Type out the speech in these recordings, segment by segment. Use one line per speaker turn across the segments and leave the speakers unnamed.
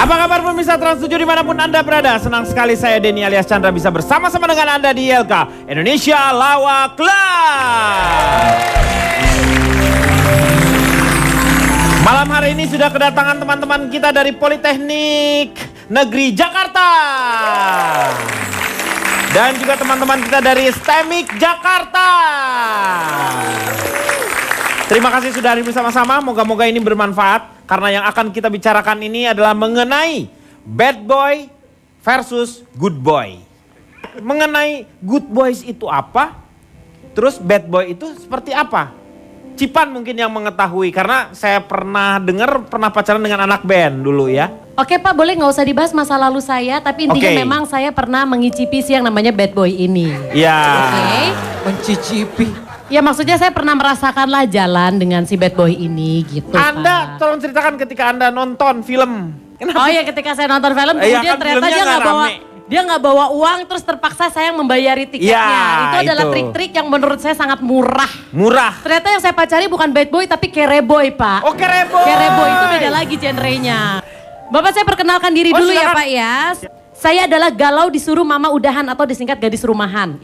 Apa kabar pemirsa Trans 7 dimanapun Anda berada? Senang sekali saya Denny alias Chandra bisa bersama-sama dengan Anda di ILK Indonesia Lawak Club. Malam hari ini sudah kedatangan teman-teman kita dari Politeknik Negeri Jakarta. Dan juga teman-teman kita dari STEMIK Jakarta. Terima kasih sudah hadir bersama-sama, moga-moga ini bermanfaat. Karena yang akan kita bicarakan ini adalah mengenai bad boy versus good boy. Mengenai good boys itu apa, terus bad boy itu seperti apa. Cipan mungkin yang mengetahui, karena saya pernah dengar pernah pacaran dengan anak band dulu ya.
Oke Pak, boleh nggak usah dibahas masa lalu saya, tapi intinya memang saya pernah mengicipi si yang namanya bad boy ini.
Iya.
Oke.
Mencicipi.
Ya maksudnya saya pernah merasakanlah jalan dengan si bad boy ini gitu
Anda
Pak.
tolong ceritakan ketika Anda nonton film.
Oh ya ketika saya nonton film kemudian
kan
ternyata dia nggak bawa uang terus terpaksa saya yang membayari tiketnya.
Ya,
itu adalah trik-trik yang menurut saya sangat murah.
Murah.
Ternyata yang saya pacari bukan bad boy tapi kereboy Pak.
Oh kereboy.
Kereboy itu beda lagi genrenya. Bapak saya perkenalkan diri dulu ya Pak ya. Saya adalah galau disuruh mama udahan atau disingkat gadis rumahan.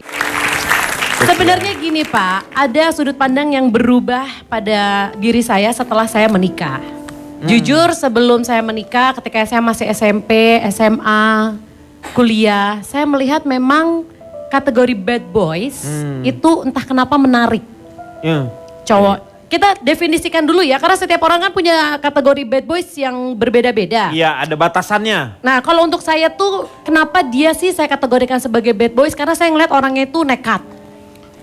Sebenarnya gini Pak, ada sudut pandang yang berubah pada diri saya setelah saya menikah. Jujur sebelum saya menikah, ketika saya masih SMP, SMA, kuliah, saya melihat memang kategori bad boys itu entah kenapa menarik. Cowok, kita definisikan dulu ya, karena setiap orang kan punya kategori bad boys yang berbeda-beda.
Iya, ada batasannya.
Nah kalau untuk saya tuh, kenapa dia sih saya kategorikan sebagai bad boys? Karena saya ngeliat orangnya itu nekat.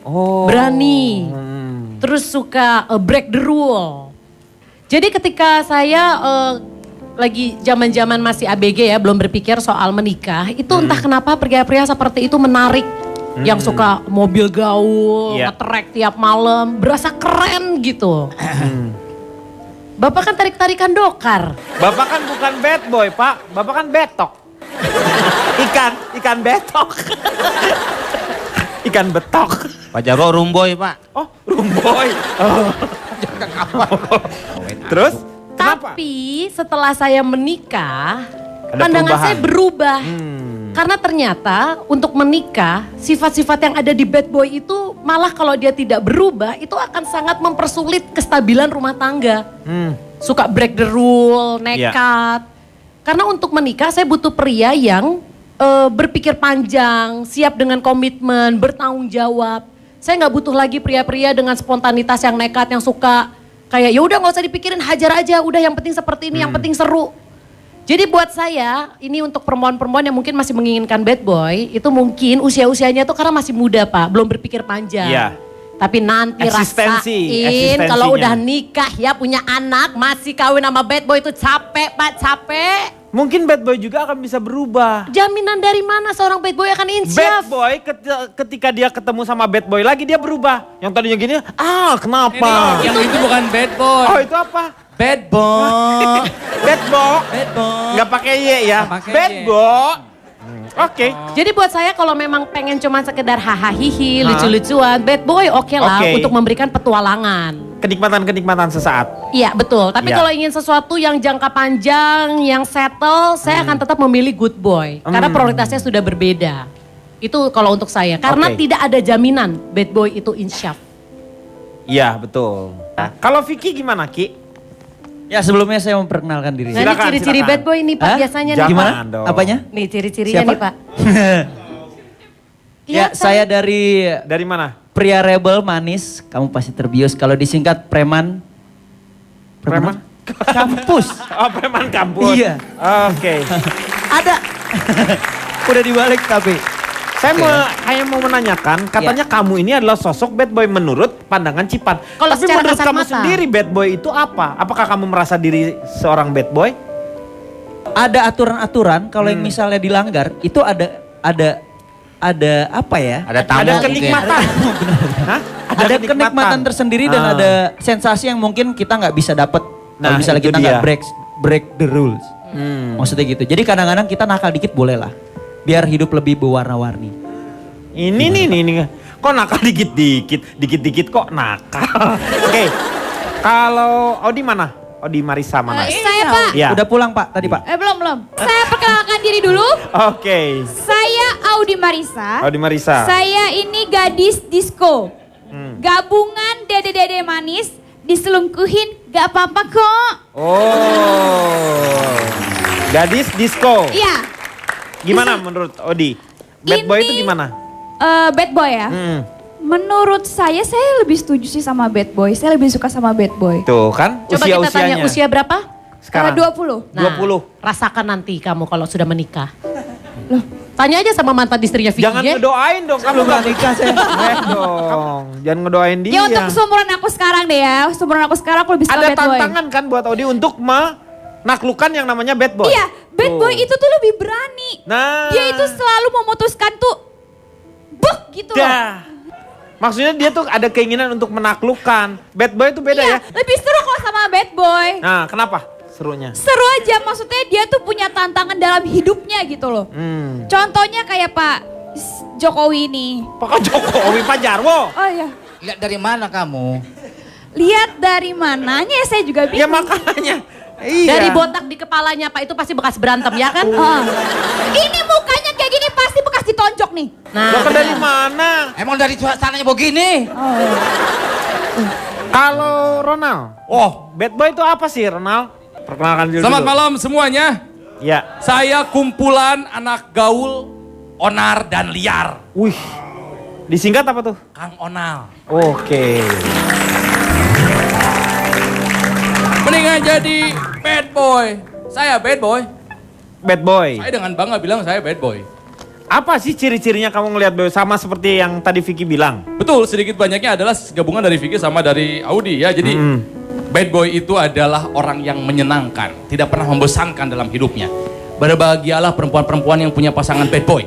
Berani, terus suka break the rule. Jadi ketika saya lagi zaman-zaman masih ABG ya, belum berpikir soal menikah, itu entah kenapa pria-pria seperti itu menarik. Yang suka mobil gaul, nge-track tiap malam, berasa keren gitu. Bapak kan tarik-tarikan dokar.
Bapak kan bukan bad boy Pak, Bapak kan betok. Ikan betok. Ikan betok.
Pak Jarwo rumboy Pak.
Oh rumboy.
Jangan kapal.
Terus? Kenapa?
Tapi setelah saya menikah,
Ada
pandangan
perubahan.
saya berubah. Karena ternyata untuk menikah, sifat-sifat yang ada di bad boy itu malah kalau dia tidak berubah, itu akan sangat mempersulit kestabilan rumah tangga. Suka break the rule, nekat. Karena untuk menikah saya butuh pria yang berpikir panjang, siap dengan komitmen, bertanggung jawab. Saya nggak butuh lagi pria-pria dengan spontanitas yang nekat, yang suka kayak ya udah nggak usah dipikirin, hajar aja, udah yang penting seperti ini, yang penting seru. Jadi buat saya, ini untuk perempuan-perempuan yang mungkin masih menginginkan bad boy, itu mungkin usia-usianya tuh karena masih muda Pak, belum berpikir panjang.
Iya.
Tapi nanti rasain kalau udah nikah ya punya anak, masih kawin sama bad boy itu capek Pak, capek.
Mungkin bad boy juga akan bisa berubah.
Jaminan dari mana seorang bad boy akan insyaf?
Bad boy ketika dia ketemu sama bad boy lagi dia berubah. Yang tadinya gini, kenapa?
Yang itu bukan bad boy.
Oh itu apa?
Bad boy.
Bad boy.
Bad boy.
Gak pakai Y ya.
Nggak pakai
Bad
Y.
boy. Oke.
Jadi buat saya kalau memang pengen cuma sekedar hahaha lucu-lucuan, bad boy oke lah untuk memberikan petualangan.
Kenikmatan-kenikmatan sesaat.
Iya betul, tapi kalau ingin sesuatu yang jangka panjang, yang settle, saya akan tetap memilih good boy. Karena prioritasnya sudah berbeda. Itu kalau untuk saya, karena tidak ada jaminan bad boy itu insyaf.
Iya betul. Kalau Vicky gimana Ki?
Ya sebelumnya saya memperkenalkan diri.
Nah ini ciri-ciri bad boy nih Pak, biasanya nih Pak.
Gimana?
Dong.
Apanya?
Nih ciri-cirinya nih Pak.
Ya saya
Dari mana?
pria rebel manis, kamu pasti terbius. Kalau disingkat preman.
Preman?
Kampus.
Oh preman kampus.
Iya.
Oke.
Ada. Udah dibalik tapi.
Saya hanya mau menanyakan, katanya kamu ini adalah sosok bad boy menurut pandangan Cipan.
Kalau
Tapi
secara
menurut
kasat
kamu
mata.
sendiri bad boy itu apa? Apakah kamu merasa diri seorang bad boy?
Ada aturan-aturan kalau yang misalnya dilanggar itu ada apa ya?
Ada kenikmatan. Hah?
Ada kenikmatan tersendiri dan ada sensasi yang mungkin kita nggak bisa dapat kalau misalnya
itu
kita nggak
dia.
break the rules. Maksudnya gitu. Jadi kadang-kadang kita nakal dikit boleh lah. Biar hidup lebih berwarna-warni.
Ini. Kok nakal dikit-dikit kok nakal. Oke. Kalau Odi mana? Odi Marisa mana?
Saya Pak.
Ya.
Udah pulang Pak tadi Pak.
Belum. Saya perkenalkan diri dulu.
Oke.
Saya Audi Marisa.
Odi Marisa.
Saya ini gadis disco. Gabungan dede-dede manis, diselungkuhin gak apa-apa kok.
Oh. Gadis disco.
Iya.
Gimana menurut Odi? Bad boy itu gimana?
Bad boy ya. Menurut saya lebih setuju sih sama bad boy. Saya lebih suka sama bad boy.
Tuh kan
Coba kita tanya
usia-usianya.
usia berapa?
Sekarang
20.
Nah,
20.
rasakan nanti kamu kalau sudah menikah. Loh, tanya aja sama mantan istrinya Vicky
Jangan
ya.
ngedoain dong. Kalau
Belum nikah saya.
dong. Jangan ngedoain dia.
Ya untuk seumuran aku sekarang deh ya. Seumuran aku sekarang aku lebih suka
Ada
bad boy.
tantangan kan buat Odi untuk menaklukkan yang namanya bad boy.
Iya, bad
Tuh.
boy itu tuh lebih berani.
Nah.
Dia itu selalu memutuskan tuh buk gitu loh.
Dah. Maksudnya dia tuh ada keinginan untuk menaklukkan. Bad boy itu beda
Iya,
ya.
lebih seru kalau sama bad boy.
Nah, kenapa serunya?
Seru aja, maksudnya dia tuh punya tantangan dalam hidupnya gitu loh. Contohnya kayak Pak Jokowi nih.
Pak Jokowi, Pak Jarwo.
Oh iya.
Lihat dari mana kamu?
Lihat dari mananya ya saya juga
Ya
bingung.
makanya. Iya.
Dari botak di kepalanya Pak itu pasti bekas berantem ya kan?
Oh. Ini mukanya kayak gini pasti bekas ditonjok nih.
Lo kan dari mana?
Emang dari suasananya begini?
Kalau Ronald. Bad boy itu apa sih Ronald? Perkenalkan dulu.
Selamat malam semuanya.
Ya.
Saya kumpulan anak gaul, onar dan liar.
Wih. Disingkat apa tuh?
Kang Onal.
Oke.
Mendingan jadi bad boy. Saya bad boy.
Bad boy.
Saya dengan bangga bilang saya bad boy.
Apa sih ciri-cirinya kamu ngelihat boy sama seperti yang tadi Vicky bilang?
Betul, sedikit banyaknya adalah gabungan dari Vicky sama dari Audi ya. Jadi bad boy itu adalah orang yang menyenangkan, tidak pernah membosankan dalam hidupnya. Berbahagialah perempuan-perempuan yang punya pasangan bad boy.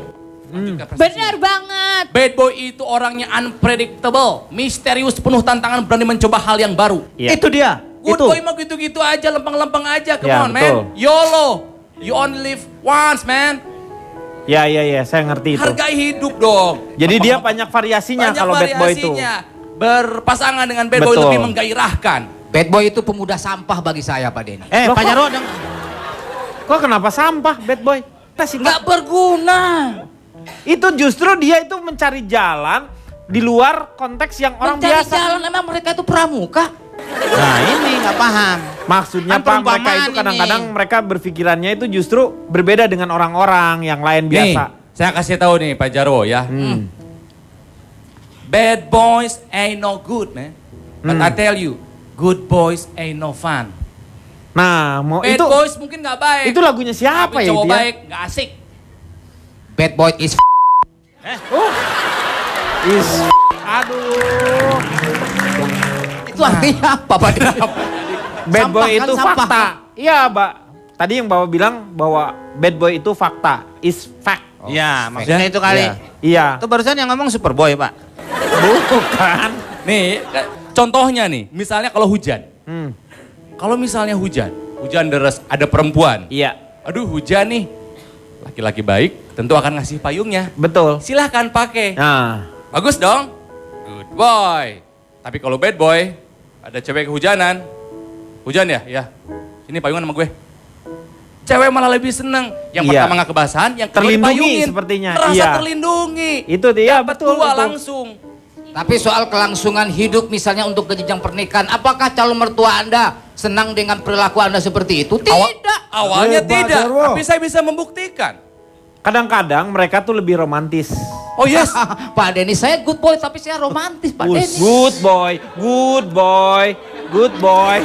Bener banget.
Bad boy itu orangnya unpredictable, misterius, penuh tantangan, berani mencoba hal yang baru.
Iya.
Itu dia.
Good
itu.
boy mah gitu-gitu aja, lempeng-lempeng aja, come
Ya,
on
betul.
man. YOLO, you only live once man.
Ya, saya ngerti itu.
Hargai hidup dong.
Jadi dia banyak variasinya
Banyak
kalau bad boy itu.
variasinya. Berpasangan dengan bad boy
Betul.
lebih menggairahkan.
Bad boy itu pemuda sampah bagi saya Pak Denny.
Loh,
Pak
kok-
Jarwo
Kok kenapa sampah bad boy?
nggak berguna.
Itu justru dia itu mencari jalan di luar konteks yang orang
Mencari
biasa.
jalan emang mereka itu pramuka.
Nah ini nggak paham. Maksudnya
Kan
Pak mereka
perumpamaan
itu kadang-kadang
ini.
mereka berpikirannya itu justru berbeda dengan orang-orang yang lain biasa.
Nih, saya kasih tahu nih Pak Jarwo ya. Bad boys ain't no good man. But I tell you, good boys ain't no fun.
Nah mau
Bad
itu
boys mungkin nggak baik.
itu lagunya siapa
tapi
ya
cowok
itu ya?
baik nggak asik.
Bad boy is
Aduh.
itu artinya apa Pak Denny?
Bad
Sampah
boy
kan,
itu
sampah.
fakta. Iya, Mbak. Tadi yang Bapak bilang bahwa bad boy itu fakta, is fact.
Ya, maksudnya itu kali.
Iya.
Itu barusan yang ngomong Superboy, Pak.
Bukan.
Nih, contohnya nih, misalnya kalau hujan.
Hmm.
Kalau misalnya hujan deras, ada perempuan.
Iya,
Aduh hujan nih, laki-laki baik tentu akan ngasih payungnya.
betul.
Silahkan pakai.
Nah,
Bagus dong, good boy. Tapi kalau bad boy, ada cewek kehujanan. Hujan ya? Ya. Sini payungan sama gue. Cewek malah lebih seneng. Yang
Iya.
pertama nggak kebasahan, yang kedua
Terlindungi
dipayungin.
sepertinya,
Merasa
iya.
terlindungi.
itu dia
Dapat
betul.
dua
betul.
langsung.
Tapi soal kelangsungan hidup misalnya untuk ke jenjang pernikahan, apakah calon mertua Anda senang dengan perilaku Anda seperti itu? Tidak.
Awalnya
Pak
tidak,
Jarwo.
tapi saya bisa membuktikan.
Kadang-kadang mereka tuh lebih romantis.
Oh yes,
Pak Denny, saya good boy tapi saya romantis Pak Denny.
Good boy, good boy, good boy.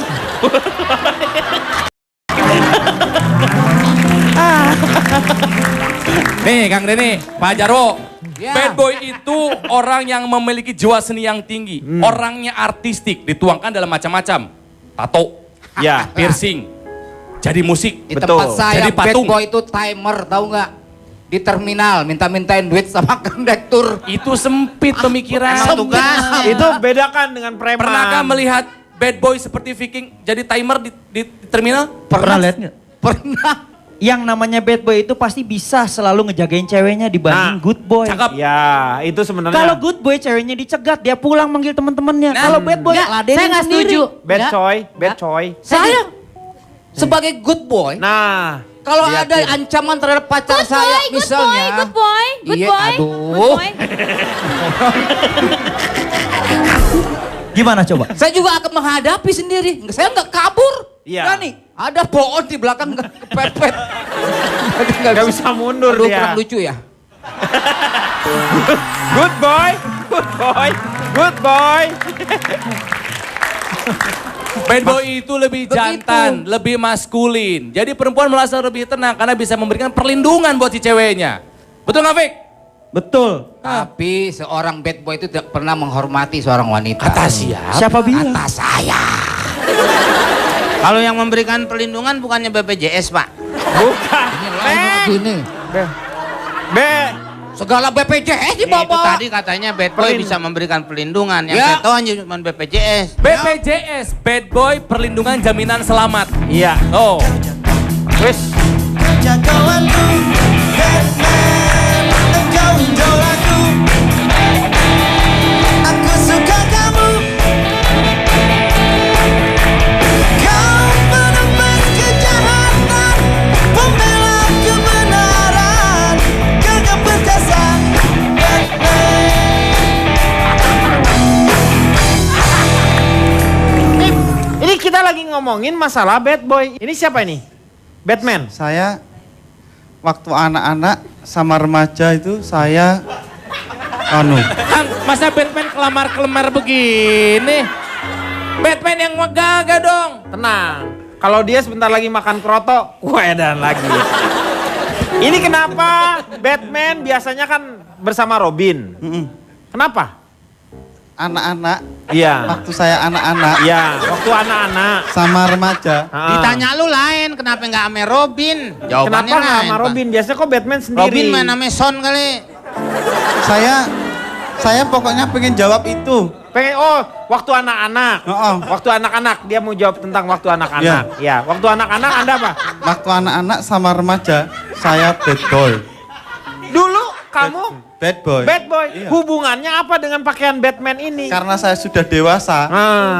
nih Kang Denny, Pak Jarwo.
Ya.
Bad boy itu orang yang memiliki jiwa seni yang tinggi. Orangnya artistik, dituangkan dalam macam-macam. Tato,
Ya,
piercing, jadi musik.
Di
Betul.
tempat saya
Jadi
bad
patung.
boy itu timer, tahu nggak? Di terminal minta-mintain duit sama kondektur.
Itu sempit pemikiran.
Emang tugas.
itu bedakan dengan preman.
Pernahkah melihat bad boy seperti Viking jadi timer di terminal?
Pernah lihat nggak?
Pernah.
Yang namanya bad boy itu pasti bisa selalu ngejagain ceweknya dibanding
Nah,
good boy.
Cakep.
Ya, itu sebenarnya.
Kalau good boy ceweknya dicegat, dia pulang manggil teman-temannya.
Nah.
Kalau bad boy
Enggak,
ladenin
saya nggak
sendiri.
setuju.
bad
Enggak.
choy, bad choy.
sebagai good boy.
Nah,
Kalau
liatin.
ada ancaman terhadap pacar
Good
saya,
boy,
misalnya.
good boy, good
Iya,
boy,
aduh.
good boy.
Gimana coba?
Saya juga akan menghadapi sendiri. Saya nggak kabur.
Iya.
Berani. Ada pohon di belakang nggak kepepet. Jadi
Nggak bisa mundur
Aduh,
dia.
kurang lucu ya.
Good boy, good boy, good boy.
Bad boy itu lebih
Begitu.
jantan, lebih maskulin. Jadi perempuan merasa lebih tenang karena bisa memberikan perlindungan buat si ceweknya. Betul nggak, Fik?
Betul.
Tapi seorang bad boy itu tidak pernah menghormati seorang wanita.
Kata siapa?
Siapa bilang?
Kata saya.
Kalau yang memberikan perlindungan bukannya BPJS, Pak.
Bukan.
Ini lain lagi nih.
B.
Segala BPJS
Itu
dibawa.
tadi katanya bad boy bisa memberikan perlindungan. Yang
Ya.
saya tahu hanya cuma BPJS.
BPJS, Bad Boy Perlindungan Jaminan Selamat.
Iya.
Oh,
Wis.
Jagoanku, Batman, engkau idolaku. Aku suka kamu. Kau menembus kejahatan, pembela kebenaran, gagah perkasa, Batman.
Ini kita lagi ngomongin masalah bad boy. Ini siapa ini? Batman.
Saya waktu anak-anak sama remaja itu saya
Kang, masa Batman kelamar-kelemar begini? Batman yang megah dong.
Tenang. Kalau dia sebentar lagi makan kroto, dan lagi. Ini kenapa Batman biasanya kan bersama Robin? Kenapa?
anak-anak
Iya.
waktu saya anak-anak
Iya, waktu anak-anak.
sama remaja.
Ditanya lu lain, kenapa nggak ame Robin? Jawabannya
Kenapa nggak
lain,
sama
Pak.
Robin? Biasanya kok Batman sendiri.
Robin main ame Son kali.
Saya pokoknya pengen jawab itu.
Pengen, waktu anak-anak.
Oh.
Waktu anak-anak, dia mau jawab tentang waktu anak-anak. Ya, waktu anak-anak Anda apa?
Waktu anak-anak sama remaja saya bad boy.
Dulu kamu
Bad boy.
bad boy.
Iya.
Hubungannya apa dengan pakaian Batman ini?
Karena saya sudah dewasa,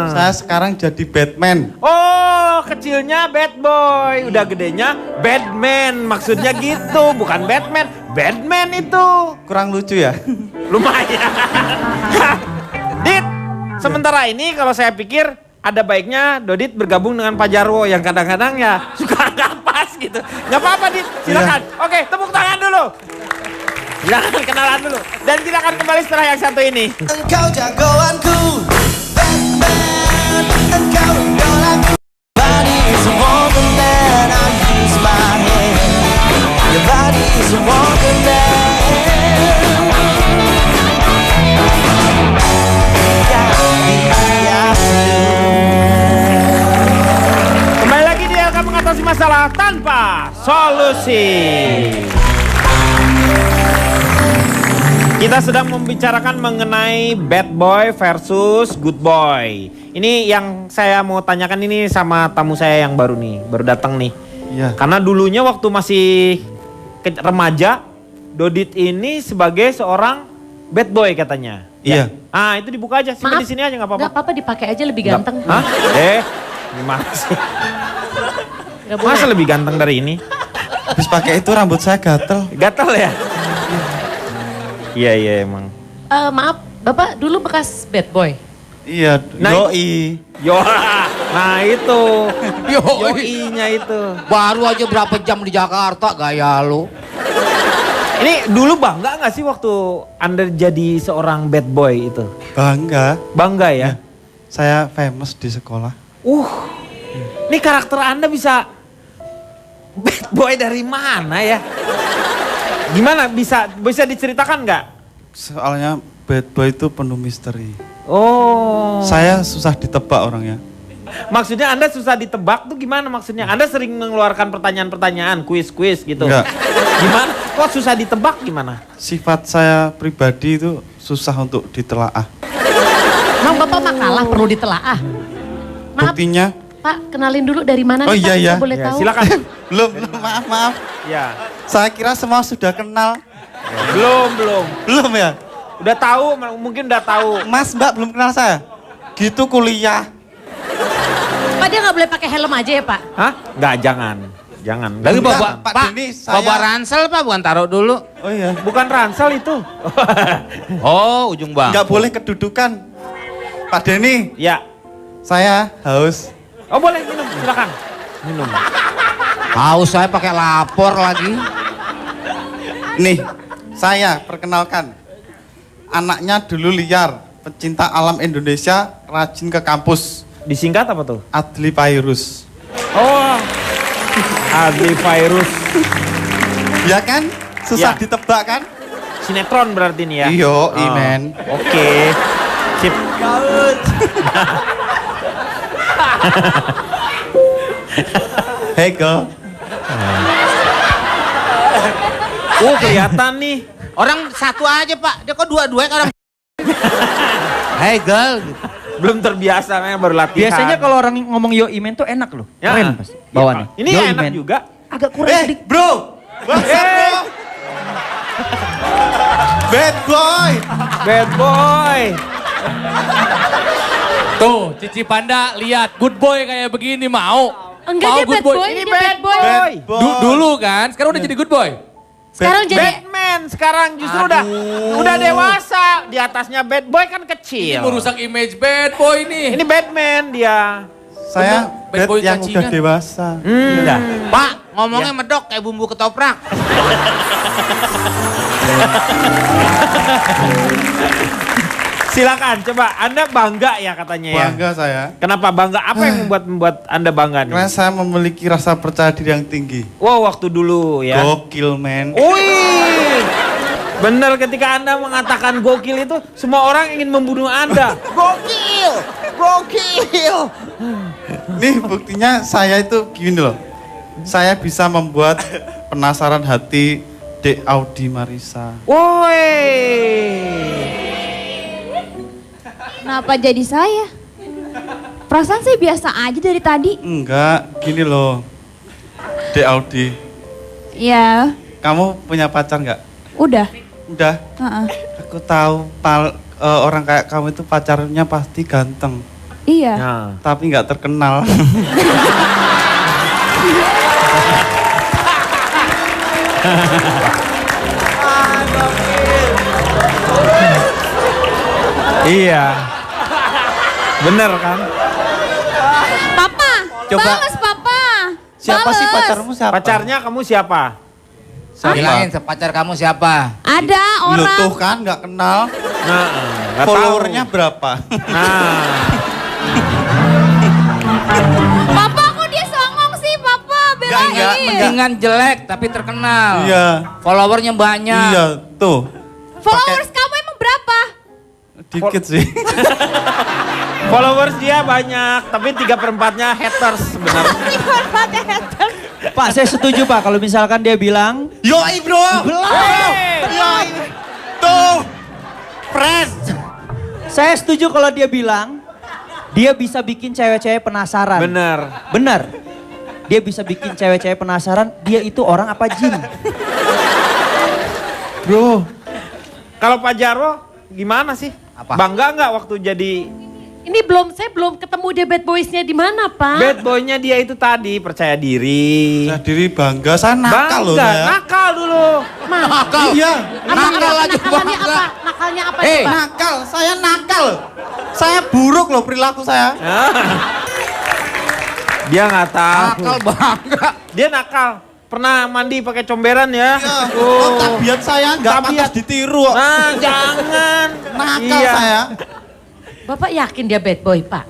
saya sekarang jadi Batman.
Oh, kecilnya bad boy, udah gedenya Batman. Maksudnya gitu, bukan Batman. Batman itu.
Kurang lucu ya?
Lumayan. Dit, sementara ini kalau saya pikir ada baiknya Dodit bergabung dengan Pak Jarwo yang kadang-kadang ya suka nggak pas gitu. Nggak apa-apa Dit, silakan. Oke, tepuk tangan dulu. Silakan kenalan dulu. Dan kita akan kembali setelah yang satu ini.
Engkau jagoanku, Batman. Engkau idolaku. Body is a wonderland, I use my hand. Your body is a wonderland.
Kembali lagi di LK mengatasi masalah tanpa solusi. Kita sedang membicarakan mengenai bad boy versus good boy. Ini yang saya mau tanyakan ini sama tamu saya yang baru nih, baru datang nih.
Iya.
Karena dulunya waktu masih remaja, Dodit ini sebagai seorang bad boy katanya.
Iya.
Ah, itu dibuka aja, simpan di sini aja nggak apa-apa.
Nggak apa-apa, dipakai aja lebih ganteng.
Hah? Gimana sih?
Nggak boleh.
Masa lebih ganteng dari ini?
Habis pakai itu rambut saya gatel.
Gatel ya? Iya emang.
Maaf, Bapak dulu bekas bad boy.
Iya,
Nah,
yoi.
Yo, nah itu.
Yoi.
Yoi-nya itu.
Baru aja berapa jam di Jakarta gaya lu.
Ini dulu bangga nggak sih waktu Anda jadi seorang bad boy itu?
Bangga,
Bangga ya?
saya famous di sekolah.
Ini karakter Anda bisa bad boy dari mana ya? Gimana bisa diceritakan nggak?
Soalnya bad boy itu penuh misteri.
Oh.
Saya susah ditebak orangnya.
Maksudnya Anda susah ditebak tuh gimana maksudnya? Anda sering mengeluarkan pertanyaan-pertanyaan, kuis-kuis gitu.
Enggak.
Gimana? Kok susah ditebak gimana?
Sifat saya pribadi itu susah untuk ditelaah.
Emang Bapak makalah perlu ditelaah? Maaf,
Buktinya,
Pak, kenalin dulu dari mana
Oh,
nih,
iya,
Pak?
iya.
Saya boleh
Ya,
tahu?
silakan.
belum, maaf.
Ya.
Saya kira semua sudah kenal.
Belum.
Belum ya?
Udah tahu, mungkin udah tahu.
Mas, Mbak belum kenal saya? Gitu kuliah.
Apa dia nggak boleh pakai helm aja ya Pak?
Hah? Nggak, jangan. Jangan.
Lagi
Nggak,
bawa
Pak
Pak,
Denny, saya-
bawa ransel Pak, bukan taruh dulu.
Oh iya.
bukan ransel itu.
Oh, ujung bang.
Nggak boleh kedudukan. Pak Denny,
Ya.
saya haus.
Oh boleh minum, silakan. Minum.
Haus saya pakai lapor lagi.
Nih, saya perkenalkan. Anaknya dulu liar, pecinta alam Indonesia, rajin ke kampus.
Disingkat apa tuh?
Adli Virus.
Oh, Adli Virus.
Ya kan? Susah
Ya.
ditebak kan?
Sinetron berarti nih ya?
Iyo,
Oh,
imen.
Oke. Sip.
Hey girl.
Kelihatan nih.
Orang satu aja Pak, dia kok dua-duanya orang. Hey girl. Gitu.
Belum terbiasa, kan baru latihan.
Biasanya kalau orang ngomong yo imen tuh enak loh.
Ya.
Keren pasti bawaannya.
Ini
Yo
enak
imen.
juga.
Agak kurang sedikit.
Bro. What's up, bro? Bad boy.
Bad boy.
Tuh, Cici Panda lihat good boy kayak begini mau.
Enggak,
Mau
dia bad boy,
Ini
dia bad boy.
boy.
Dulu kan, sekarang udah jadi good boy.
Sekarang jadi
Batman sekarang justru udah dewasa. Di atasnya bad boy kan kecil.
Ini merusak image bad boy nih.
Ini Batman dia.
Saya
Bad
bad
boy
yang
cacingan.
udah dewasa.
Udah.
Pak, ngomongnya medok kayak bumbu ketoprak.
Silakan coba Anda bangga ya katanya ya.
Bangga saya.
Kenapa bangga? Apa yang membuat Anda bangga nih?
Karena saya memiliki rasa percaya diri yang tinggi.
Wow, waktu dulu ya.
Gokil, men.
Wih. Benar ketika Anda mengatakan gokil itu semua orang ingin membunuh Anda. Gokil. Gokil.
Nih buktinya saya itu gini loh. Saya bisa membuat penasaran hati Dek Audi Marisa.
Woi.
Kenapa jadi saya? Perasaan saya biasa aja dari tadi.
Enggak, gini loh. Dek Audi,
Ya,
kamu punya pacar nggak?
udah.
Udah.
Heeh.
Aku tahu orang kayak kamu itu pacarnya pasti ganteng,
Iya.
Nah.
tapi nggak terkenal.
Iya. Bener kan?
Papa,
Coba.
bales Papa.
Siapa sih
Bales.
pacarmu siapa?
Pacarnya kamu siapa?
Bilangin pacar kamu siapa?
Ada
Lu
orang.
tuh kan nggak kenal.
Nah, nggak tahu.
Followernya berapa?
Nah,
Papa kok dia songong sih Papa,
Enggak,
belain.
Dengan jelek tapi terkenal.
Iya.
Followernya banyak.
Iya, tuh.
Followers kamu emang berapa?
Dikit sih.
followers dia banyak, tapi 3/4-nya haters sebenarnya.
Hormatnya haters.
Pak, saya setuju Pak kalau misalkan dia bilang
Yoi bro. Yoi. Tuh. Friend.
saya setuju kalau dia bilang dia bisa bikin cewek-cewek penasaran.
Bener.
Benar. Dia bisa bikin cewek-cewek penasaran, dia itu orang apa jin?
Bro, kalau Pak Jarwo gimana sih?
Apa?
Bangga nggak waktu jadi
ini saya belum ketemu dia bad boysnya di mana Pak?
bad boy-nya dia itu tadi percaya diri.
Saya diri bangga, saya nakal loh
Bangga,
saya.
nakal dulu.
Nakal.
Iya.
Nakal aja
Nakalnya
bangga.
apa? Nakalnya apa
Eh,
coba?
nakal, saya nakal. Saya buruk loh perilaku saya.
Dia nggak tahu.
Nakal bangga.
Dia nakal. Pernah mandi pakai comberan ya?
Ya, oh, tabiat saya nggak pantas ditiru. kok.
Nah, jangan.
Nakal
Iya.
saya.
Bapak yakin dia bad boy Pak?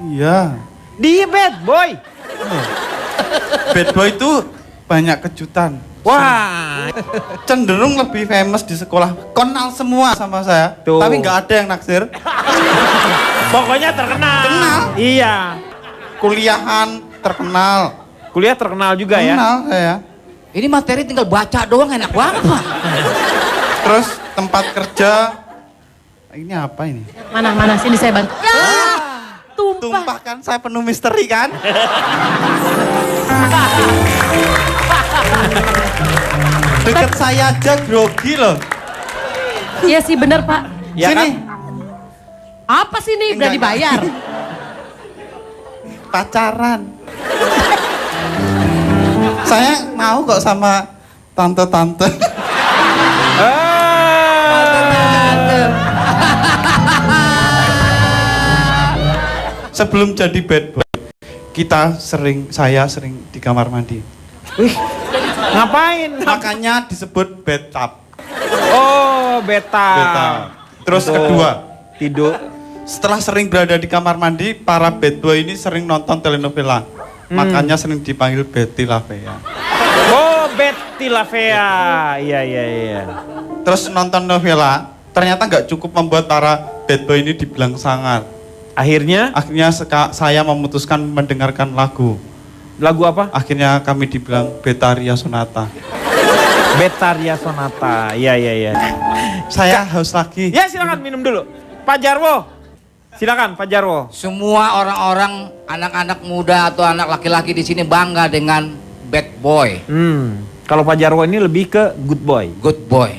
Iya.
Dia bad boy.
Bad boy itu banyak kejutan.
Wah.
Cenderung lebih famous di sekolah. Kenal semua sama saya.
Tuh.
Tapi nggak ada yang naksir.
Pokoknya terkenal.
Kenal.
Iya.
Kuliahan terkenal.
Kuliah terkenal juga ya.
Kenal saya.
Ini materi tinggal baca doang enak banget Pak.
Terus tempat kerja. Ini apa ini?
Mana sini saya bantu. Ya, tumpah.
Tumpah kan, saya penuh misteri kan? Deket saya aja grogi loh.
Iya sih bener Pak.
Ya
Sini.
kan?
Apa sih ini udah
Enggak,
dibayar?
pacaran. Saya mau kok sama tante-tante. Sebelum jadi bad boy, saya sering di kamar mandi.
Wih, ngapain?
Makanya disebut bathtub.
Oh, beta.
Terus
Untuk
kedua,
tidur.
setelah sering berada di kamar mandi, para bad boy ini sering nonton telenovela. Makanya sering dipanggil Betty Lavea.
Oh, Betty Lavea. Iya.
Terus nonton novela, ternyata nggak cukup membuat para bad boy ini dibilang sangar.
Akhirnya
Saya memutuskan mendengarkan lagu.
lagu apa?
Akhirnya kami dibilang Betaria Sonata.
Betaria Sonata. Iya.
Saya haus lagi.
Ya, silakan minum dulu. Pak Jarwo. Silakan Pak Jarwo.
Semua orang-orang, anak-anak muda atau anak laki-laki di sini bangga dengan bad boy,
Kalau Pak Jarwo ini lebih ke good boy.
good boy.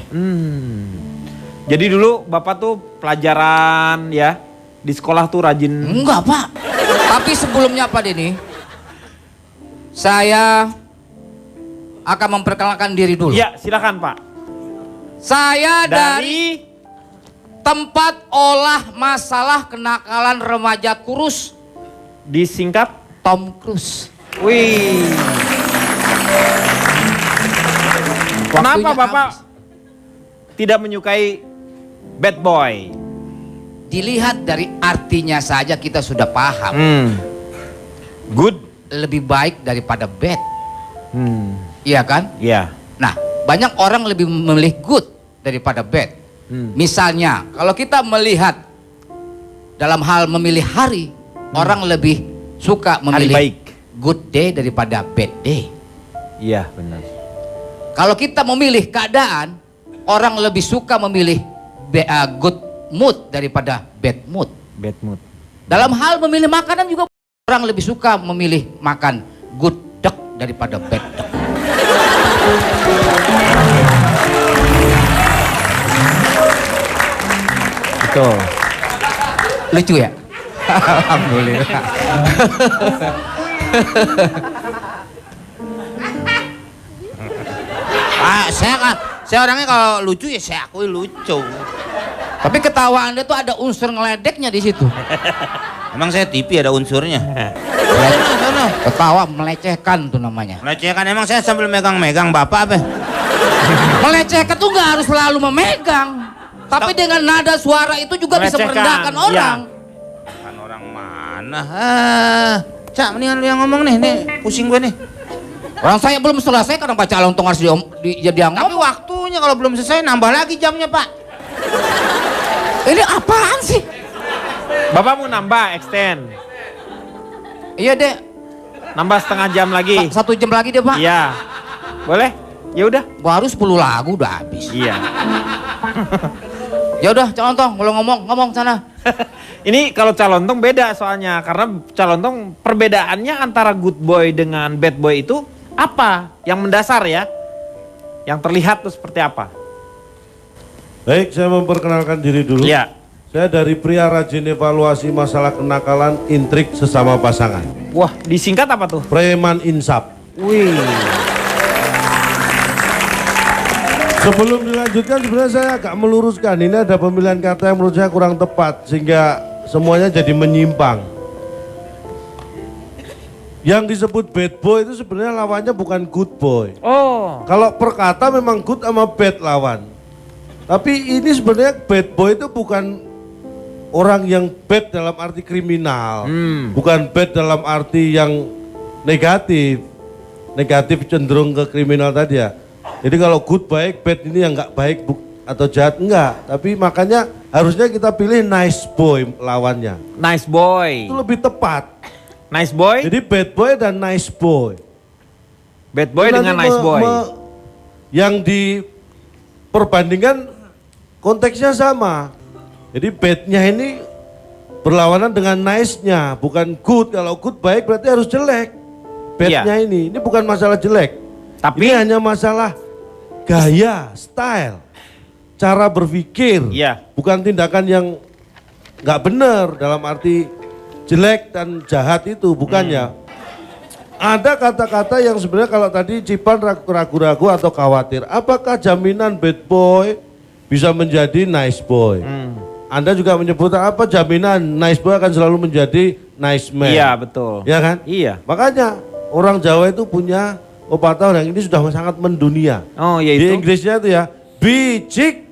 Jadi dulu Bapak tuh pelajaran ya di sekolah tuh rajin.
Enggak, Pak. Tapi sebelumnya Pak Denny, saya akan memperkenalkan diri dulu.
Ya, silakan Pak.
Saya dari tempat olah masalah kenakalan remaja kurus,
Disingkat
Tom Cruise.
Wih. Kenapa
Waktunya
Bapak
habis.
tidak menyukai bad boy?
Dilihat dari artinya saja kita sudah paham.
Good.
Lebih baik daripada bad. Iya kan?
Ya.
Nah, banyak orang lebih memilih good daripada bad. Misalnya, kalau kita melihat dalam hal memilih hari, orang lebih suka memilih
baik.
good day daripada bad day.
Iya, benar.
Kalau kita memilih keadaan, orang lebih suka memilih good mood daripada bad mood.
Bad mood.
Dalam hal memilih makanan juga orang lebih suka memilih makan good duck daripada bad duck.
Betul.
Lucu ya? Alhamdulillah.
Saya orangnya kalau lucu ya saya akui lucu.
Tapi ketawa Anda tuh ada unsur ngeledeknya di situ.
Emang saya TV ada unsurnya.
Ketawa melecehkan tuh namanya.
Melecehkan emang saya sambil megang-megang bapak apa?
Melecehkan tuh nggak harus selalu memegang. Tapi dengan nada suara itu juga bisa
Melecehkan,
merendahkan orang.
Kan orang mana? Cak, mendingan lu yang ngomong nih pusing gue nih.
Orang saya belum selesai kadang baca lontong harus dia
Tapi waktunya kalau belum selesai nambah lagi jamnya Pak.
Ini apaan sih?
Bapak mau nambah extend.
Iya deh,
Nambah setengah jam lagi.
1 jam lagi deh Pak.
Iya. Boleh? Ya udah.
Baru 10 lagu udah habis.
Iya.
Ya udah, Calontong, kalau ngomong sana.
Ini kalau Calontong beda soalnya karena Calontong perbedaannya antara good boy dengan bad boy itu apa? Yang mendasar ya? Yang terlihat tuh seperti apa?
Baik, saya memperkenalkan diri dulu.
Iya.
Saya dari pria rajin evaluasi masalah kenakalan intrik sesama pasangan.
Wah, disingkat apa tuh?
Preman Insap.
Wih.
Sebelum dilanjutkan sebenarnya saya agak meluruskan. Ini ada pemilihan kata yang menurut saya kurang tepat sehingga semuanya jadi menyimpang. Yang disebut bad boy itu sebenarnya lawannya bukan good boy.
Oh.
Kalau per kata memang good sama bad lawan. Tapi ini sebenarnya bad boy itu bukan orang yang bad dalam arti kriminal. Bukan bad dalam arti yang negatif. Negatif cenderung ke kriminal tadi ya. Jadi kalau good baik, bad ini yang nggak baik atau jahat enggak. Tapi makanya harusnya kita pilih nice boy lawannya.
Nice boy.
Itu lebih tepat.
Nice boy.
Jadi bad boy dan nice boy.
Bad boy
Itu
dengan
nanti
nice boy.
Yang diperbandingkan konteksnya sama. Jadi badnya ini berlawanan dengan nice-nya, bukan good. Kalau good baik berarti harus jelek. Badnya ini bukan masalah jelek.
Tapi
ini hanya masalah gaya, style, cara berpikir.
Iya.
Bukan tindakan yang nggak benar dalam arti jelek dan jahat itu, bukannya. Ada kata-kata yang sebenarnya kalau tadi Cipan ragu-ragu atau khawatir, apakah jaminan bad boy bisa menjadi nice boy? Anda juga menyebut apa jaminan nice boy akan selalu menjadi nice man?
Iya, betul.
Ya kan?
Iya.
Makanya orang Jawa itu punya pepatah yang ini sudah sangat mendunia.
Oh,
Di
yaitu.
Inggrisnya itu ya, bicik